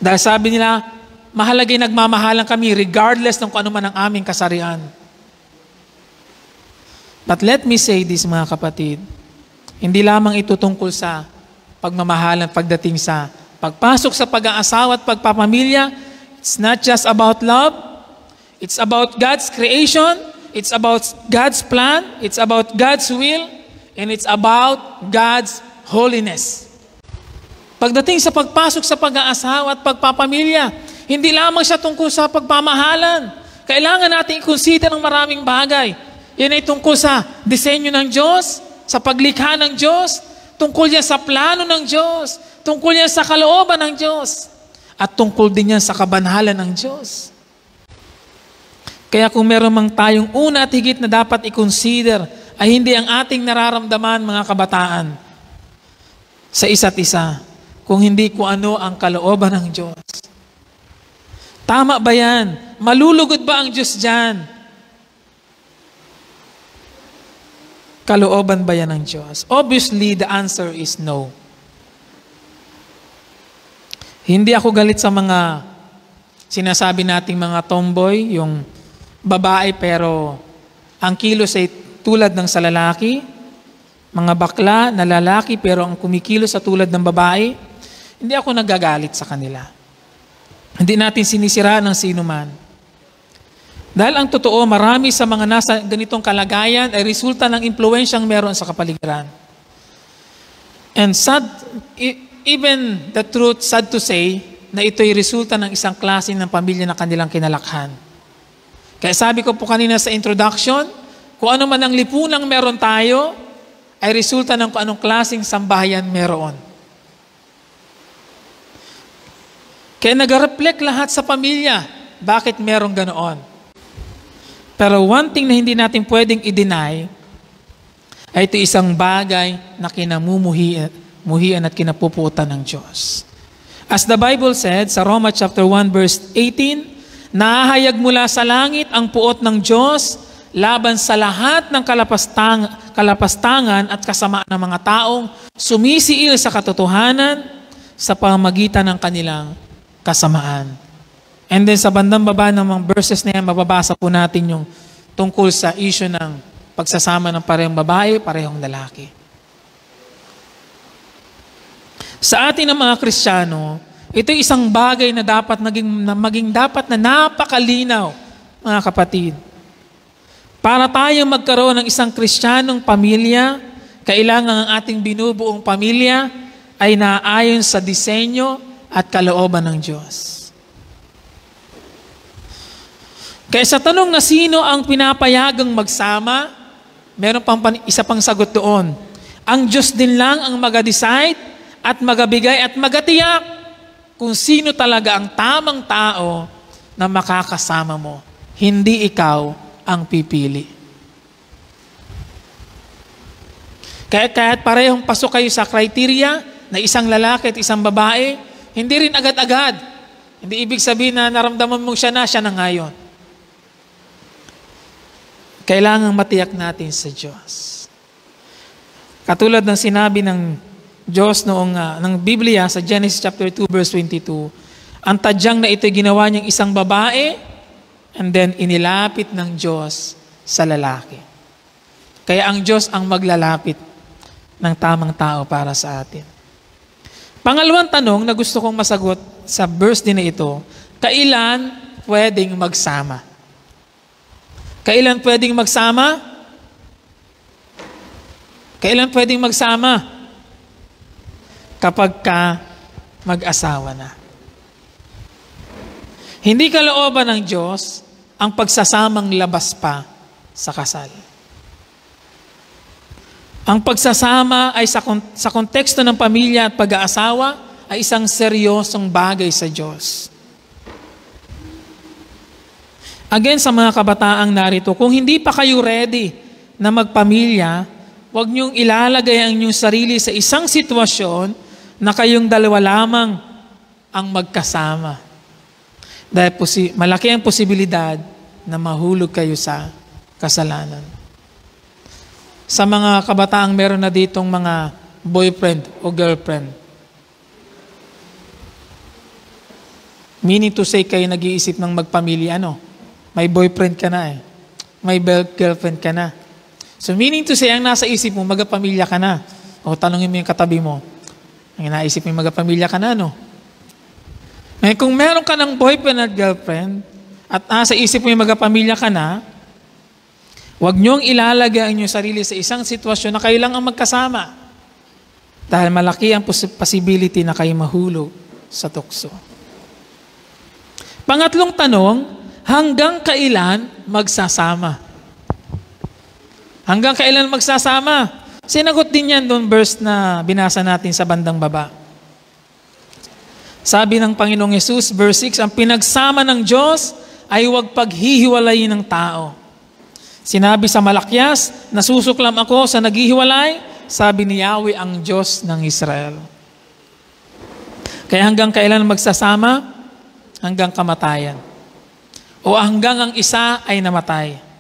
Dahil sabi nila, mahalagay nagmamahalan kami regardless ng kung ano man ang aming kasarian. But let me say this, mga kapatid, hindi lamang ito tungkol sa pagmamahalan pagdating sa pagpasok sa pag-aasawa at pagpapamilya. It's not just about love. It's about God's creation. It's about God's plan. It's about God's will. And it's about God's holiness. Pagdating sa pagpasok sa pag-aasawa at pagpapamilya, hindi lamang siya tungkol sa pagmamahalan. Kailangan natin i-consider ang maraming bagay. Yan ay tungkol sa disenyo ng Diyos, sa paglikha ng Diyos, tungkol yan sa plano ng Diyos, tungkol yan sa kalooban ng Diyos. At tungkol din yan sa kabanhalan ng Diyos. Kaya kung meron mang tayong una at higit na dapat i-consider, ay hindi ang ating nararamdaman, mga kabataan, sa isa't isa, kung hindi kung ano ang kalooban ng Diyos. Tama ba yan? Malulugod ba ang Diyos dyan? Kalooban ba yan ng Diyos? Obviously, the answer is no. Hindi ako galit sa mga sinasabi nating mga tomboy, yung babae pero ang kilos ay tulad ng sa lalaki, mga bakla na lalaki pero ang kumikilos sa tulad ng babae. Hindi ako nagagalit sa kanila. Hindi natin sinisiraan ng sino man. Dahil ang totoo, marami sa mga nasa ganitong kalagayan ay resulta ng impluwensyang meron sa kapaligiran. And even the truth, sad to say, na ito'y resulta ng isang klase ng pamilya na kanilang kinalakhan. Kaya sabi ko po kanina sa introduction, kung ano man ang lipunang meron tayo, ay resulta ng kung anong klaseng sambahayan meron. Kaya nag-reflect lahat sa pamilya, bakit merong ganoon. Pero one thing na hindi natin pwedeng i-deny, ay ito isang bagay na kinamumuhian at kinapuputan ng Diyos. As the Bible said sa Romans chapter 1 verse 18, nahahayag mula sa langit ang puot ng Diyos laban sa lahat ng kalapastangan at kasamaan ng mga taong sumisiil sa katotohanan sa pamamagitan ng kanilang kasamaan. And then sa bandang baba ng mga verses na yan, mababasa po natin yung tungkol sa issue ng pagsasama ng parehong babae, parehong lalaki. Sa atin ng mga Kristiyano, ito isang bagay na dapat maging dapat na napakalinaw mga kapatid. Para tayong magkaroon ng isang Kristiyanong pamilya, kailangan ang ating binubuong pamilya ay naayon sa disenyo at kalooban ng Diyos. Kaya sa tanong na sino ang pinapayagang magsama, meron pang isa pang sagot doon. Ang Diyos din lang ang mag-decide at magabigay at magatiyak kung sino talaga ang tamang tao na makakasama mo. Hindi ikaw ang pipili. Kahit parehong pasok kayo sa criteria na isang lalaki at isang babae, hindi rin agad-agad. Hindi ibig sabihin na naramdaman mo siya na ngayon. Kailangang matiyak natin sa Diyos. Katulad ng sinabi ng Diyos ng Biblia sa Genesis chapter 2 verse 22, ang tadyang na ito ginawa niyang isang babae and then inilapit ng Diyos sa lalaki. Kaya ang Diyos ang maglalapit ng tamang tao para sa atin. Pangalawang tanong na gusto kong masagot sa verse din na ito, kailan pwedeng magsama? Kailan pwedeng magsama? Kailan pwedeng magsama? Kapag ka mag-asawa na. Hindi kalooban ng Diyos ang pagsasamang labas pa sa kasal. Ang pagsasama ay sa konteksto ng pamilya at pag-aasawa ay isang seryosong bagay sa Diyos. Again, sa mga kabataang narito, kung hindi pa kayo ready na magpamilya, huwag niyong ilalagay ang inyong sarili sa isang sitwasyon na kayong dalawa lamang ang magkasama. Dahil malaki ang posibilidad na mahulog kayo sa kasalanan. Sa mga kabataang meron na ditong mga boyfriend o girlfriend, meaning to say kayo nag-iisip ng magpamilya, may boyfriend ka na may girlfriend ka na. So meaning to say, ang nasa isip mo, magpamilya ka na. O tanongin mo yung katabi mo, ang naisip mo, magpamilya ka na, Ngayon, kung meron ka ng boyfriend at girlfriend, at nasa isip mo yung magpamilya ka na, huwag niyong ilalagay ang inyong sarili sa isang sitwasyon na kayo lang ang magkasama. Dahil malaki ang possibility na kayo mahulog sa tukso. Pangatlong tanong, hanggang kailan magsasama? Hanggang kailan magsasama? Sinagot din yan doon verse na binasa natin sa bandang baba. Sabi ng Panginoong Yesus, verse 6, ang pinagsama ng Diyos ay huwag paghihiwalayin ng tao. Sinabi sa Malakyas, nasusuklam ako sa naghihiwalay, sabi ni Yahweh ang Diyos ng Israel. Kaya hanggang kailan magsasama? Hanggang kamatayan. O hanggang ang isa ay namatay.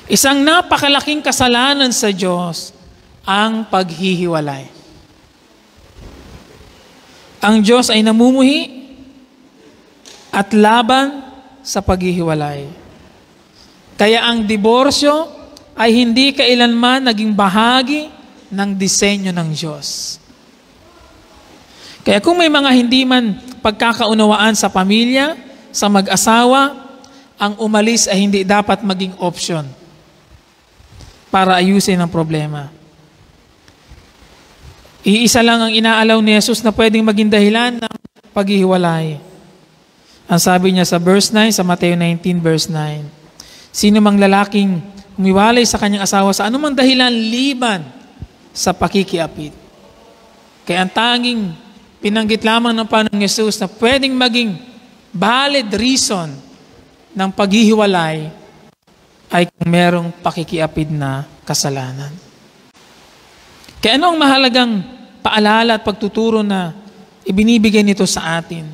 Isang napakalaking kasalanan sa Diyos ang paghihiwalay. Ang Diyos ay namumuhi at laban sa paghihiwalay. Kaya ang diborsyo ay hindi kailanman naging bahagi ng disenyo ng Diyos. Kaya kung may mga hindi man pagkakaunawaan sa pamilya, sa mag-asawa, ang umalis ay hindi dapat maging option para ayusin ang problema. Iisa lang ang inaalaw ni Jesus na pwedeng maging dahilan ng paghihiwalay. Ang sabi niya sa verse 9, sa Mateo 19 verse 9, sino mang lalaking umiwalay sa kanyang asawa sa anumang dahilan liban sa pakikiapid. Kaya ang tanging pinanggit lamang ng Panginoong Yesus na pwedeng maging valid reason ng paghihiwalay ay kung merong pakikiapid na kasalanan. Kaya ano ang mahalagang paalala at pagtuturo na ibinibigay nito sa atin?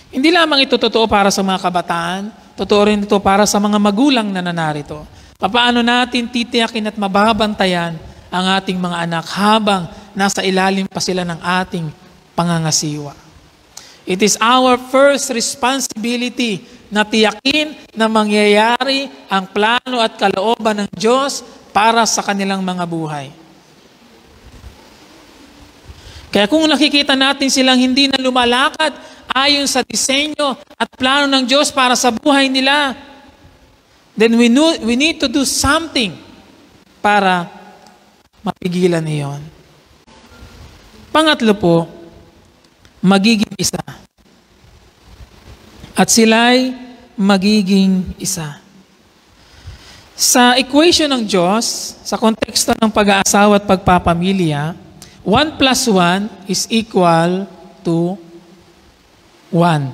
Hindi lamang ito totoo para sa mga kabataan, totoo rin ito para sa mga magulang na nanarito. Paano natin titiyakin at mababantayan ang ating mga anak habang nasa ilalim pa sila ng ating pangangasiwa. It is our first responsibility na tiyakin na mangyayari ang plano at kalooban ng Diyos para sa kanilang mga buhay. Kaya kung nakikita natin silang hindi na lumalakad ayon sa disenyo at plano ng Diyos para sa buhay nila, then we need to do something para mapigilan iyon. Pangatlo po, magiging isa. At sila'y magiging isa. Sa equation ng Diyos, sa konteksto ng pag-aasawa at pagpapamilya, 1 plus 1 is equal to 1.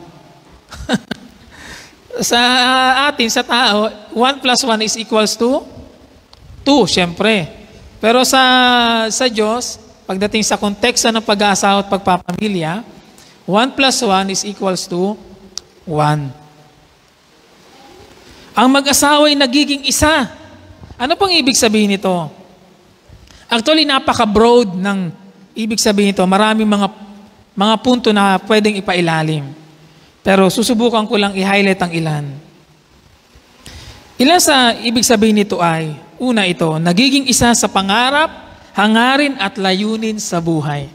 Sa atin, sa tao, 1 plus 1 is equals to 2, syempre. Pero sa Diyos, pagdating sa konteksto ng pag-aasawa at pagpapamilya, 1 plus 1 is equals to 1. Ang mag-asawa ay nagiging isa. Ano pong ibig sabihin nito? Actually, napaka-broad ng ibig sabihin nito. Maraming mga punto na pwedeng ipailalim. Pero susubukan ko lang i-highlight ang ilan. Ilan sa ibig sabihin nito ay, una ito, nagiging isa sa pangarap, hangarin at layunin sa buhay.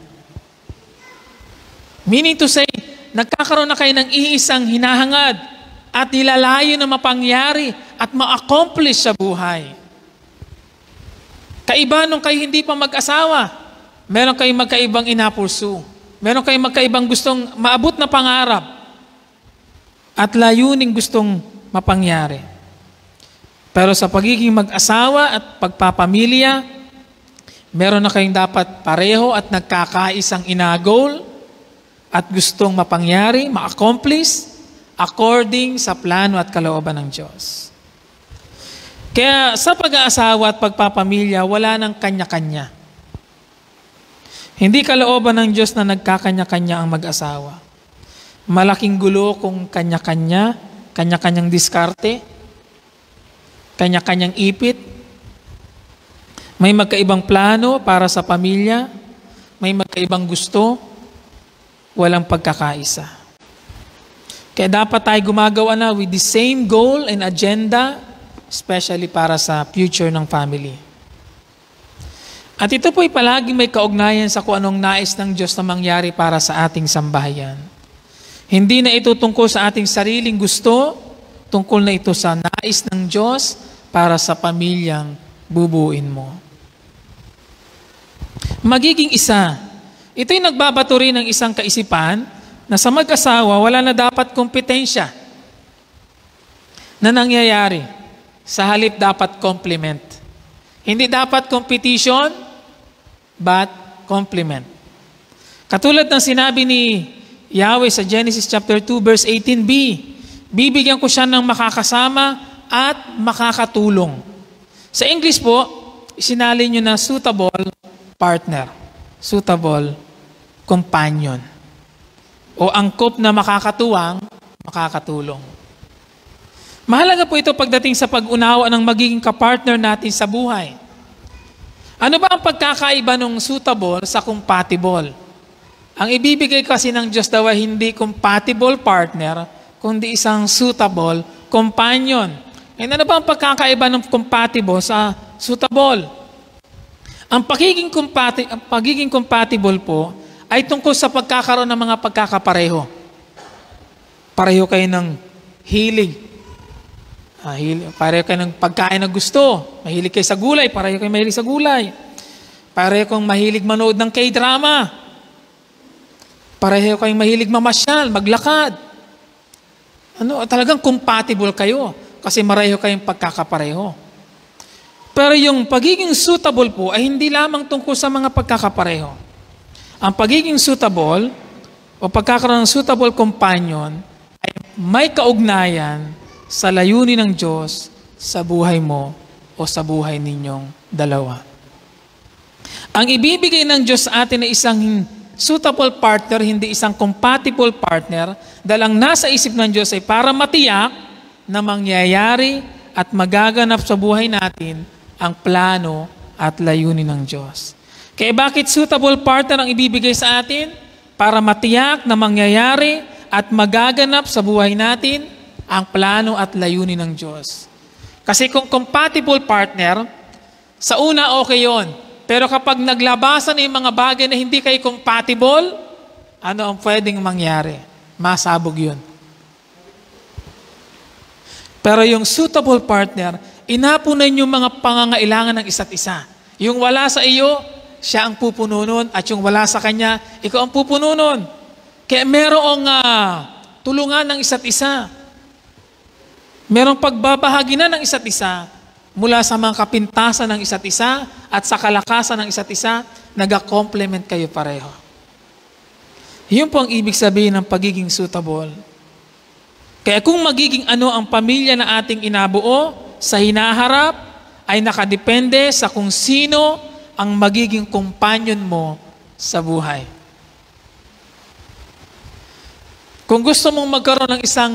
Meaning to say, nagkakaroon na kayo ng iisang hinahangad at nilalayo na mapangyari at ma-accomplish sa buhay. Kaiba nung kayo hindi pa mag-asawa, meron kayong magkaibang inapursu. Meron kayong magkaibang gustong maabot na pangarap at layuning gustong mapangyari. Pero sa pagiging mag-asawa at pagpapamilya, meron na kayong dapat pareho at nagkakaisang inagol at gustong mapangyari, ma-accomplish according sa plano at kalooban ng Diyos. Kaya sa pag-aasawa at pagpapamilya, wala nang kanya-kanya. Hindi kalooban ng Diyos na nagkakanya-kanya ang mag-asawa. Malaking gulo kung kanya-kanya, kanya-kanyang diskarte, kanya-kanyang ipit. May magkaibang plano para sa pamilya, may magkaibang gusto, walang pagkakaisa. Kaya dapat tayo gumagawa na with the same goal and agenda, especially para sa future ng family. At ito po'y palagi may kaugnayan sa kung anong nais ng Diyos na mangyari para sa ating sambahayan. Hindi na ito tungkol sa ating sariling gusto, tungkol na ito sa nais ng Diyos para sa pamilyang bubuin mo. Magiging isa. Ito'y nagbabato rin ng isang kaisipan na sa mag-asawa, wala na dapat kompetensya na nangyayari. Sa halip dapat complement. Hindi dapat competition, but complement. Katulad ng sinabi ni Yahweh sa Genesis chapter 2, verse 18b, bibigyan ko siya ng makakasama at makakatulong. Sa English po, isinalin nyo na suitable partner, suitable companion. O angkop na makakatuwang, makakatulong. Mahalaga po ito pagdating sa pag-unawa ng magiging kapartner natin sa buhay. Ano ba ang pagkakaiba ng suitable sa compatible? Ang ibibigay kasi ng Diyos daw ay hindi compatible partner, kundi isang suitable companion. And ano ba ang pagkakaiba ng compatible sa suitable? Ang pagiging compatible po, ay tungkol sa pagkakaroon ng mga pagkakapareho. Pareho kayo ng hilig. Pareho kayo ng pagkain na gusto. Mahilig kayo sa gulay, pareho kayo mahilig sa gulay. Pareho kayong mahilig manood ng K-drama. Pareho kayong mahilig mamasyal, maglakad. Talagang compatible kayo kasi mareho kayong pagkakapareho. Pero yung pagiging suitable po ay hindi lamang tungkol sa mga pagkakapareho. Ang pagiging suitable o pagkakaroon ng suitable companion ay may kaugnayan sa layunin ng Diyos sa buhay mo o sa buhay ninyong dalawa. Ang ibibigay ng Diyos sa atin ay isang suitable partner, hindi isang compatible partner, dahil ang nasa isip ng Diyos ay para matiyak na mangyayari at magaganap sa buhay natin ang plano at layunin ng Diyos. Kaya bakit suitable partner ang ibibigay sa atin? Para matiyak na mangyayari at magaganap sa buhay natin ang plano at layunin ng Diyos. Kasi kung compatible partner, sa una okay yon. Pero kapag naglabasan na yung mga bagay na hindi kayo compatible, ano ang pwedeng mangyari? masabog yun. Pero yung suitable partner, inapunan yung mga pangangailangan ng isa't isa. Yung wala sa iyo, siya ang pupuno nun, at yung wala sa kanya, ikaw ang pupuno nun. Kaya merong tulungan ng isa't isa. Merong pagbabahagi na ng isa't isa mula sa mga kapintasan ng isa't isa at sa kalakasan ng isa't isa, nag-complement kayo pareho. Yun po ang ibig sabihin ng pagiging suitable. Kaya kung magiging ano ang pamilya na ating inabuo sa hinaharap, ay nakadepende sa kung sino ang magiging companion mo sa buhay. Kung gusto mong magkaroon ng isang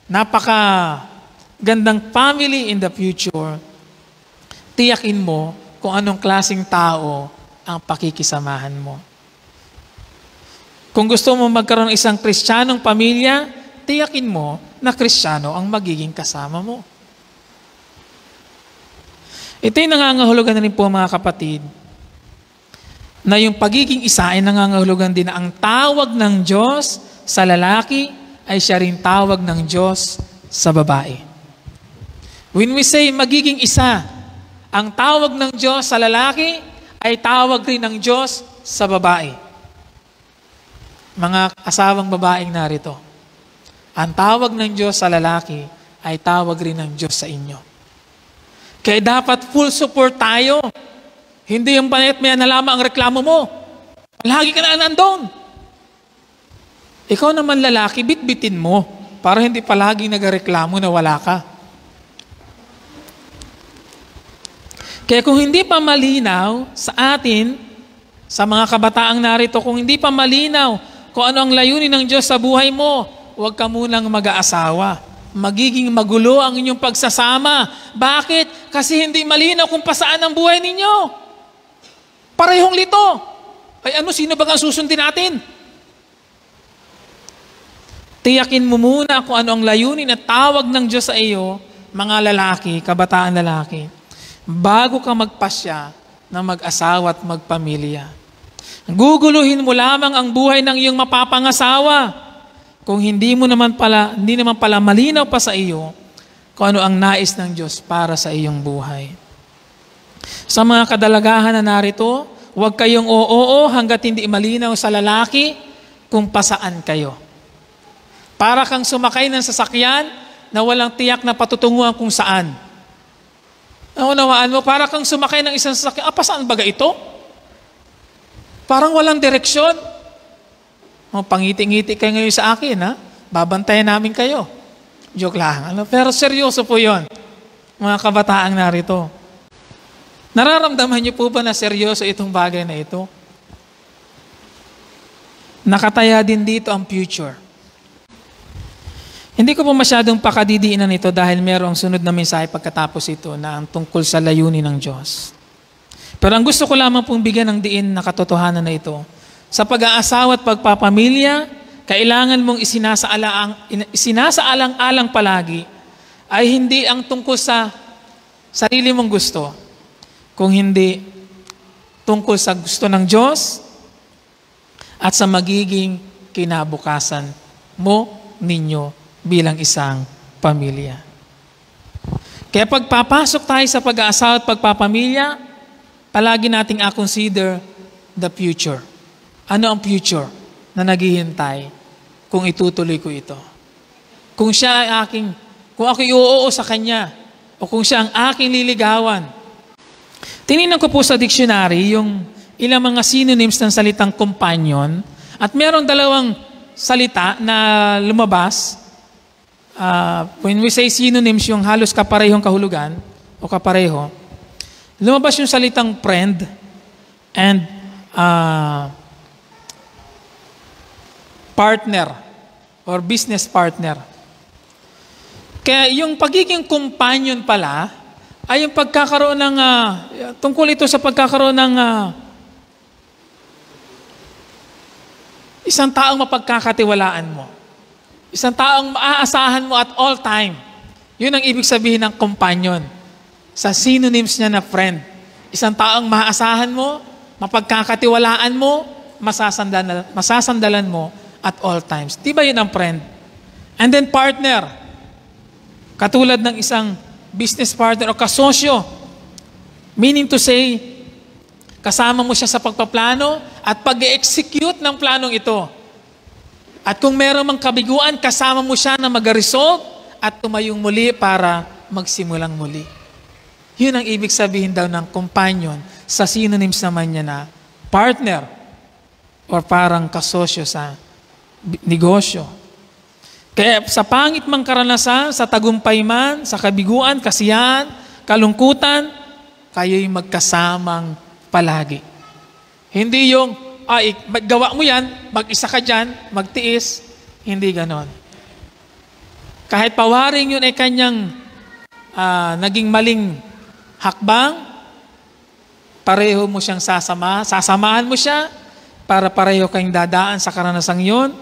napaka-gandang family in the future, tiyakin mo kung anong klaseng tao ang pakikisamahan mo. Kung gusto mong magkaroon ng isang Kristiyanong pamilya, tiyakin mo na Kristiyano ang magiging kasama mo. Ito'y nangangahulugan na rin po mga kapatid, na yung pagiging isa ay nangangahulugan din na ang tawag ng Diyos sa lalaki ay siya rin tawag ng Diyos sa babae. When we say magiging isa, ang tawag ng Diyos sa lalaki ay tawag rin ng Diyos sa babae. Mga asawang babaeng narito, ang tawag ng Diyos sa lalaki ay tawag rin ng Diyos sa inyo. Kaya dapat full support tayo. Hindi yung panayat maya na lamang ang reklamo mo. Lagi ka na nandun. Ikaw naman lalaki, bitbitin mo para hindi palagi nagreklamo na wala ka. Kaya kung hindi pa malinaw sa atin, sa mga kabataang narito, kung hindi pa malinaw kung ano ang layunin ng Diyos sa buhay mo, huwag ka munang mag-aasawa. Magiging magulo ang inyong pagsasama. Bakit? Kasi hindi malinaw kung pasaan ang buhay ninyo. Parehong lito. Ay sino ba ang susundin natin? Tiyakin mo muna kung ano ang layunin at tawag ng Diyos sa iyo, mga lalaki, kabataan lalaki, bago ka magpasya na mag-asawa at magpamilya. Guguluhin mo lamang ang buhay ng iyong mapapangasawa kung hindi naman pala malinaw pa sa iyo kung ano ang nais ng Diyos para sa iyong buhay. Sa mga kadalagahan na narito, huwag kayong oo hanggat hindi malinaw sa lalaki kung pasaan kayo. Para kang sumakay ng sasakyan na walang tiyak na patutunguhan kung saan. Naunawaan mo, para kang sumakay ng isang sasakyan, pasaan baga ito? Parang walang direksyon. Pangiti-ngiti kayo ngayon sa akin, ha? Babantayan namin kayo. Joke lang. Pero seryoso po yon, mga kabataang narito. Nararamdaman niyo po ba na seryoso itong bagay na ito? Nakataya din dito ang future. Hindi ko po masyadong pakadidiinan ito dahil merong sunod na mensahe pagkatapos ito na ang tungkol sa layunin ng Diyos. Pero ang gusto ko lamang pong bigyan ng diin na katotohanan na ito, sa pag-aasawa at pagpapamilya, kailangan mong isinasaalang-alang palagi ay hindi ang tungkol sa sarili mong gusto, kung hindi tungkol sa gusto ng Diyos at sa magiging kinabukasan mo, ninyo, bilang isang pamilya. Kaya pagpapasok tayo sa pag-aasawa at pagpapamilya, palagi nating consider the future. Ano ang future na naghihintay kung itutuloy ko ito? Kung siya ay kung ako iuoo sa kanya, o kung siya ang aking liligawan. Tinignan ko po sa dictionary yung ilang mga synonyms ng salitang companion, at meron dalawang salita na lumabas. When we say synonyms, yung halos kaparehong kahulugan, o kapareho, lumabas yung salitang friend and partner or business partner. Kaya yung pagiging companion pala ay yung pagkakaroon ng, tungkol ito sa pagkakaroon ng isang taong mapagkakatiwalaan mo. Isang taong maaasahan mo at all time. Yun ang ibig sabihin ng companion. Sa synonyms niya na friend. Isang taong maaasahan mo, mapagkakatiwalaan mo, masasandalan mo, at all times. Di ba yun ang friend? And then partner. Katulad ng isang business partner o kasosyo. Meaning to say, kasama mo siya sa pagpaplano at pag-execute ng planong ito. At kung meron mang kabiguan, kasama mo siya na mag-resolve at tumayong muli para magsimulang muli. Yun ang ibig sabihin daw ng companion sa synonyms naman niya na partner or parang kasosyo sa negosyo. Kaya sa pangit mang karanasan, sa tagumpay man, sa kabiguan, kasiyahan, kalungkutan, kayo'y magkasamang palagi. Hindi yung, gawa mo yan, mag-isa ka dyan, magtiis. Hindi ganon. Kahit pawaring yun ay kanyang naging maling hakbang, pareho mo siyang sasamahan mo siya para pareho kayong dadaan sa karanasang yun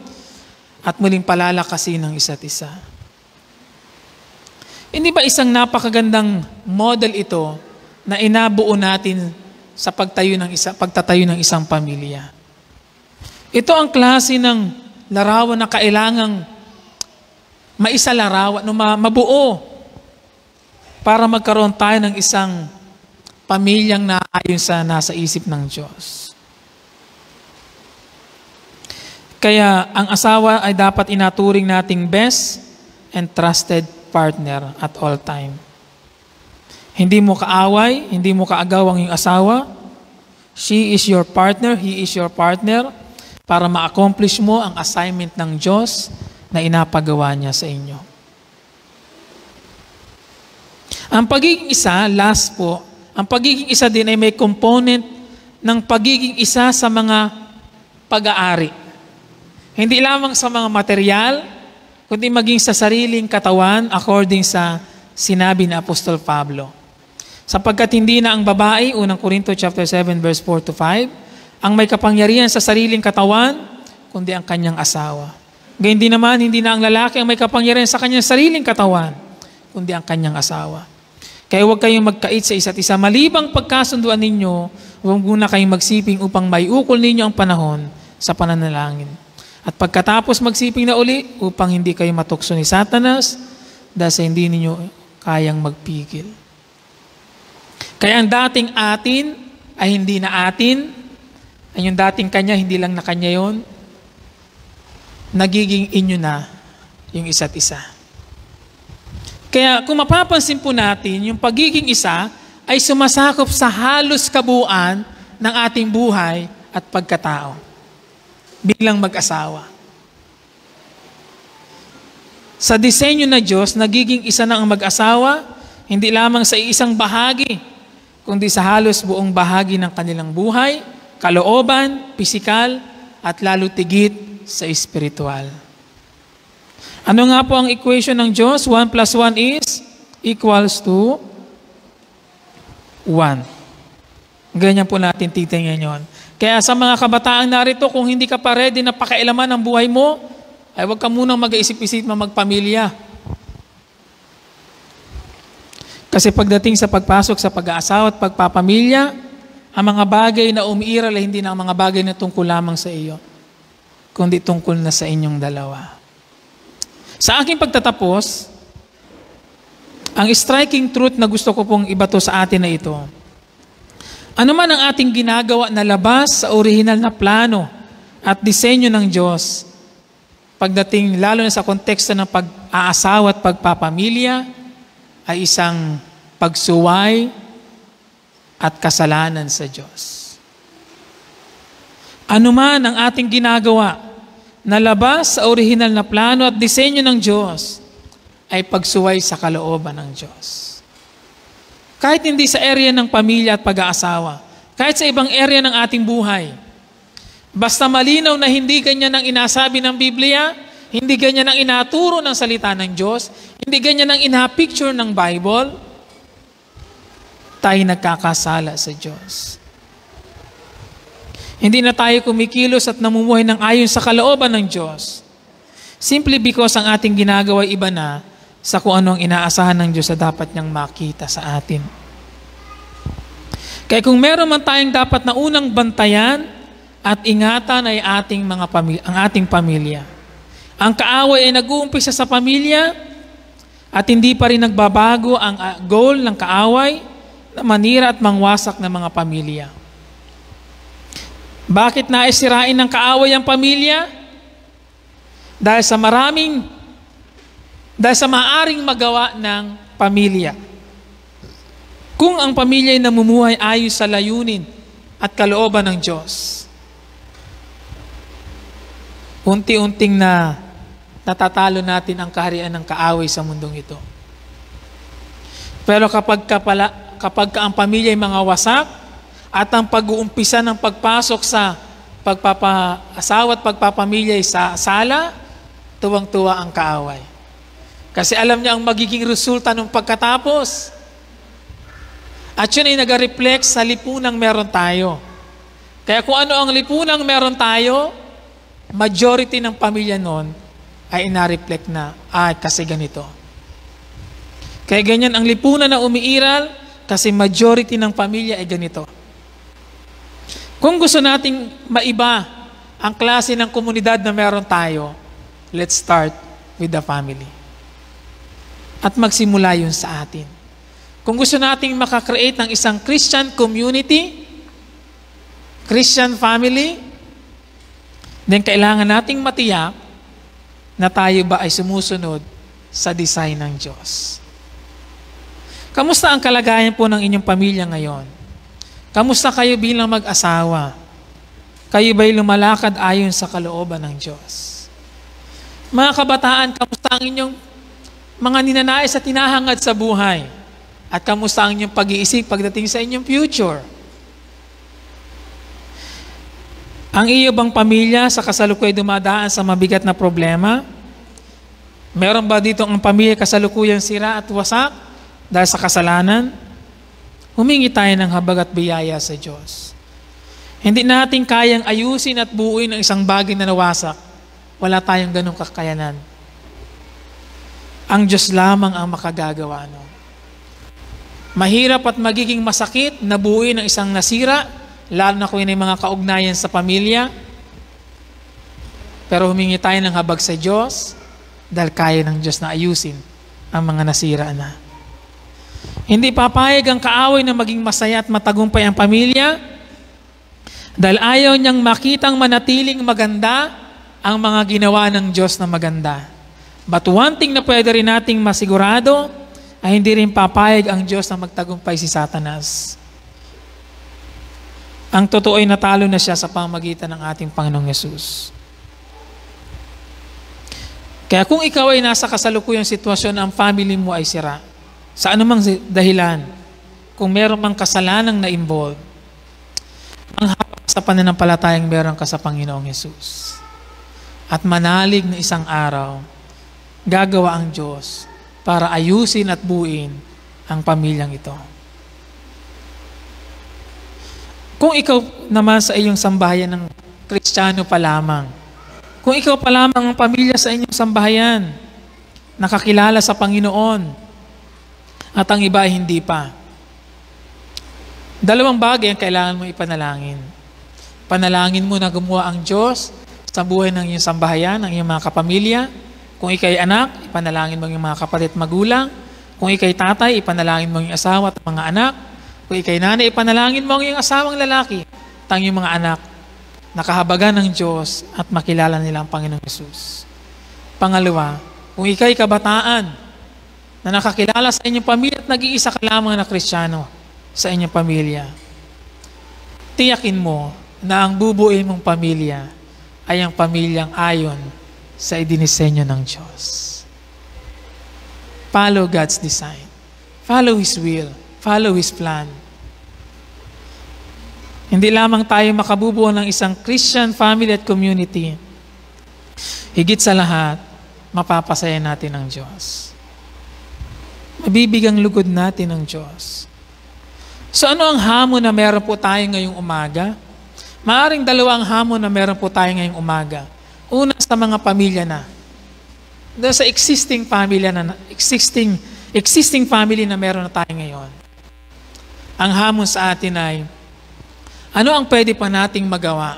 at muling palalakasin ng isa't isa. Hindi ba isang napakagandang model ito na inabuo natin sa pagtatayo ng isang pamilya? Ito ang klase ng larawan na kailangang maisalarawan, mabuo para magkaroon tayo ng isang pamilyang naayon sa nasa isip ng Diyos. Kaya ang asawa ay dapat inaturing nating best and trusted partner at all time. Hindi mo kaaway, hindi mo kaagawang yung asawa. She is your partner, he is your partner para ma-accomplish mo ang assignment ng Diyos na inapagawa niya sa inyo. Ang pagiging isa, last po, ang pagiging isa din ay may component ng pagiging isa sa mga pag-aari. Hindi lamang sa mga material, kundi maging sa sariling katawan according sa sinabi ni Apostol Pablo. Sapagkat hindi na ang babae, unang Corinto chapter 7 verse 4 to 5, ang may kapangyarihan sa sariling katawan, kundi ang kanyang asawa. Gayun din naman, hindi na ang lalaki ang may kapangyarihan sa kanyang sariling katawan, kundi ang kanyang asawa. Kaya huwag kayong magkait sa isa't isa. Malibang pagkasunduan ninyo, huwag muna kayong magsiping upang maiukol ninyo ang panahon sa pananalangin. At pagkatapos magsiping na uli, upang hindi kayo matukso ni Satanas, dahil sa hindi ninyo kayang magpigil. Kaya ang dating atin ay hindi na atin. Ay yung dating kanya, hindi lang na kanya yon. Nagiging inyo na yung isa't isa. Kaya kung mapapansin po natin, yung pagiging isa ay sumasakop sa halos kabuuan ng ating buhay at pagkatao. Bilang mag-asawa. Sa disenyo na Diyos, nagiging isa na ang mag-asawa, hindi lamang sa isang bahagi, kundi sa halos buong bahagi ng kanilang buhay, kalooban, pisikal, at lalo tigit sa espiritual. Ano nga po ang equation ng Diyos? 1 plus 1 is equals to 1. Ganyan po natin titingnan yun. Kaya sa mga kabataan narito, kung hindi ka pa ready na pakailaman ang buhay mo, ay huwag ka munang mag-isip-isip na magpamilya. Kasi pagdating sa pagpasok sa pag-aasawa at pagpapamilya, ang mga bagay na umiiral ay hindi na ang mga bagay na tungkol lamang sa iyo, kundi tungkol na sa inyong dalawa. Sa aking pagtatapos, ang striking truth na gusto ko pong ibato sa atin na ito, ano man ang ating ginagawa na labas sa orihinal na plano at disenyo ng Diyos, pagdating lalo na sa konteksto ng pag-aasawa at pagpapamilya, ay isang pagsuway at kasalanan sa Diyos. Ano man ang ating ginagawa na labas sa orihinal na plano at disenyo ng Diyos, ay pagsuway sa kalooban ng Diyos. Kahit hindi sa area ng pamilya at pag-aasawa, kahit sa ibang area ng ating buhay, basta malinaw na hindi ganyan ang inasabi ng Biblia, hindi ganyan ang inaturo ng salita ng Diyos, hindi ganyan ang inapicture ng Bible, tayo nagkakasala sa Diyos. Hindi na tayo kumikilos at namumuhay ng ayon sa kalooban ng Diyos. Simply because ang ating ginagawa iba na sa kung ano ang inaasahan ng Diyos na dapat niyang makita sa atin. Kaya kung meron man tayong dapat na unang bantayan, at ingatan ay ang ating pamilya. Ang kaaway ay nag-uumpisa sa pamilya at hindi pa rin nagbabago ang goal ng kaaway na manira at mangwasak ng mga pamilya. Bakit naisirain ng kaaway ang pamilya? Dahil sa maaring magawa ng pamilya. Kung ang pamilya ay namumuhay ayon sa layunin at kalooban ng Diyos, unti-unting natatalo natin ang kaharian ng kaaway sa mundong ito. Pero kapag ang pamilya ay mga wasak at ang pag-uumpisa ng pagpasok sa pagpapaasawa at pagpapamilya ay sa sala, tuwang-tuwa ang kaaway. Kasi alam niya ang magiging resulta ng pagkatapos. At yun ay nag-reflect sa lipunang meron tayo. Kaya kung ano ang lipunang meron tayo, majority ng pamilya noon ay ina-reflect na, kasi ganito. Kaya ganyan ang lipunan na umiiral kasi majority ng pamilya ay ganito. Kung gusto nating maiba ang klase ng komunidad na meron tayo, let's start with the family. At magsimula yun sa atin. Kung gusto nating makakreate ng isang Christian community, Christian family, then kailangan nating matiyak na tayo ba ay sumusunod sa design ng Diyos. Kamusta ang kalagayan po ng inyong pamilya ngayon? Kamusta kayo bilang mag-asawa? Kayo ba'y lumalakad ayon sa kalooban ng Diyos? Mga kabataan, kamusta ang inyong mga ninanais at tinahangad sa buhay? At kamusta ang inyong pag-iisip pagdating sa inyong future? Ang iyo bang pamilya sa kasalukuyan dumadaan sa mabigat na problema? Meron ba dito ang pamilya kasalukuyang sira at wasak dahil sa kasalanan? Humingi tayo ng habag at biyaya sa Diyos. Hindi natin kayang ayusin at buuin ang isang bagay na nawasak. Wala tayong ganong kakayanan. Ang Diyos lamang ang makagagawa nun. Mahirap at magiging masakit na buuin ang isang nasira, lalo na kung yun ay mga kaugnayan sa pamilya. Pero humingi tayo ng habag sa Diyos dahil kaya ng Diyos na ayusin ang mga nasira na. Hindi papayag ang kaaway na maging masaya at matagumpay ang pamilya dahil ayaw niyang makitang manatiling maganda ang mga ginawa ng Diyos na maganda. But one thing na pwede rin nating masigurado ay hindi rin papayag ang Diyos na magtagumpay si Satanas. Ang totoo ay natalo na siya sa pamamagitan ng ating Panginoong Yesus. Kaya kung ikaw ay nasa kasalukuyang sitwasyon, ang family mo ay sira, sa anumang dahilan, kung meron mang kasalanang na-involve, ang hawak sa pananampalatayang meron ka sa Panginoong Yesus. At manalig na isang araw, gagawa ang Diyos para ayusin at buuin ang pamilyang ito. Kung ikaw naman sa iyong sambahayan ng Kristiyano pa lamang, kung ikaw pa lamang ang pamilya sa inyong sambahayan, nakakilala sa Panginoon, at ang iba ay hindi pa, dalawang bagay ang kailangan mo ipanalangin. Panalangin mo na gumawa ang Diyos sa buhay ng iyong sambahayan, ng iyong mga kapamilya. Kung ikay anak, ipanalangin mo yung mga kapatid at magulang. Kung ikay tatay, ipanalangin mo yung asawa at mga anak. Kung ikay nanay, ipanalangin mo yung asawang lalaki at ang iyong mga anak. Nakahabagan ng Diyos at makilala nila ang Panginoong Yesus. Pangalawa, kung ikay kabataan na nakakilala sa inyong pamilya at nag-iisa ka lamang na Kristiyano sa inyong pamilya, tiyakin mo na ang bubuin mong pamilya ay ang pamilyang ayon sa idinisenyo ng Diyos. Follow God's design. Follow His will. Follow His plan. Hindi lamang tayo makabubuo ng isang Christian family at community. Higit sa lahat, mapapasaya natin ang Diyos. Mabibigang lugod natin ang Diyos. So ano ang hamon na meron po tayo ngayong umaga? Maaring dalawang hamon na meron po tayo ngayong umaga. Una sa mga pamilya na. Doon sa existing family na meron na tayo ngayon. Ang hamon sa atin ay, ano ang pwede pa nating magawa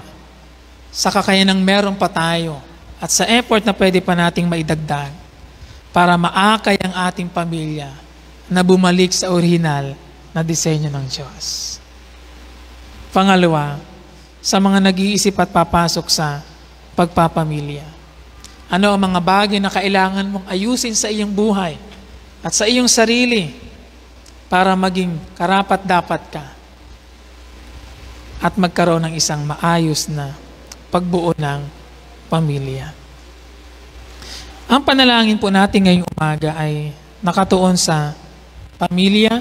sa kakayanang meron pa tayo at sa effort na pwede pa nating maidagdag para maakay ang ating pamilya na bumalik sa orihinal na disenyo ng Diyos. Pangalawa, sa mga nag-iisip at papasok sa pagpapamilya. Ano ang mga bagay na kailangan mong ayusin sa iyong buhay at sa iyong sarili para maging karapat-dapat ka at magkaroon ng isang maayos na pagbuo ng pamilya. Ang panalangin po natin ngayong umaga ay nakatuon sa pamilya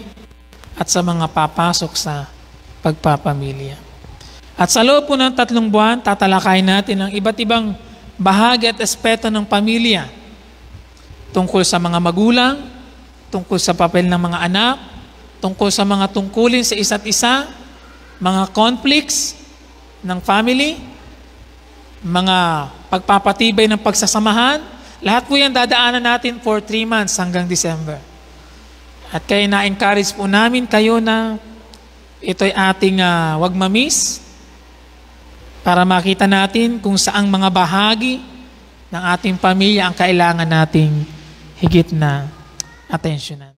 at sa mga papasok sa pagpapamilya. At sa loob po ng 3 buwan, tatalakayin natin ang iba't ibang bahagi at aspeto ng pamilya. Tungkol sa mga magulang, tungkol sa papel ng mga anak, tungkol sa mga tungkulin sa isa't isa, mga conflicts ng family, mga pagpapatibay ng pagsasamahan. Lahat po yan dadaanan natin for 3 months hanggang December. At kaya na-encourage po namin kayo na ito'y ating wag mamiss para makita natin kung saang mga bahagi ng ating pamilya ang kailangan nating higit na atensyonan.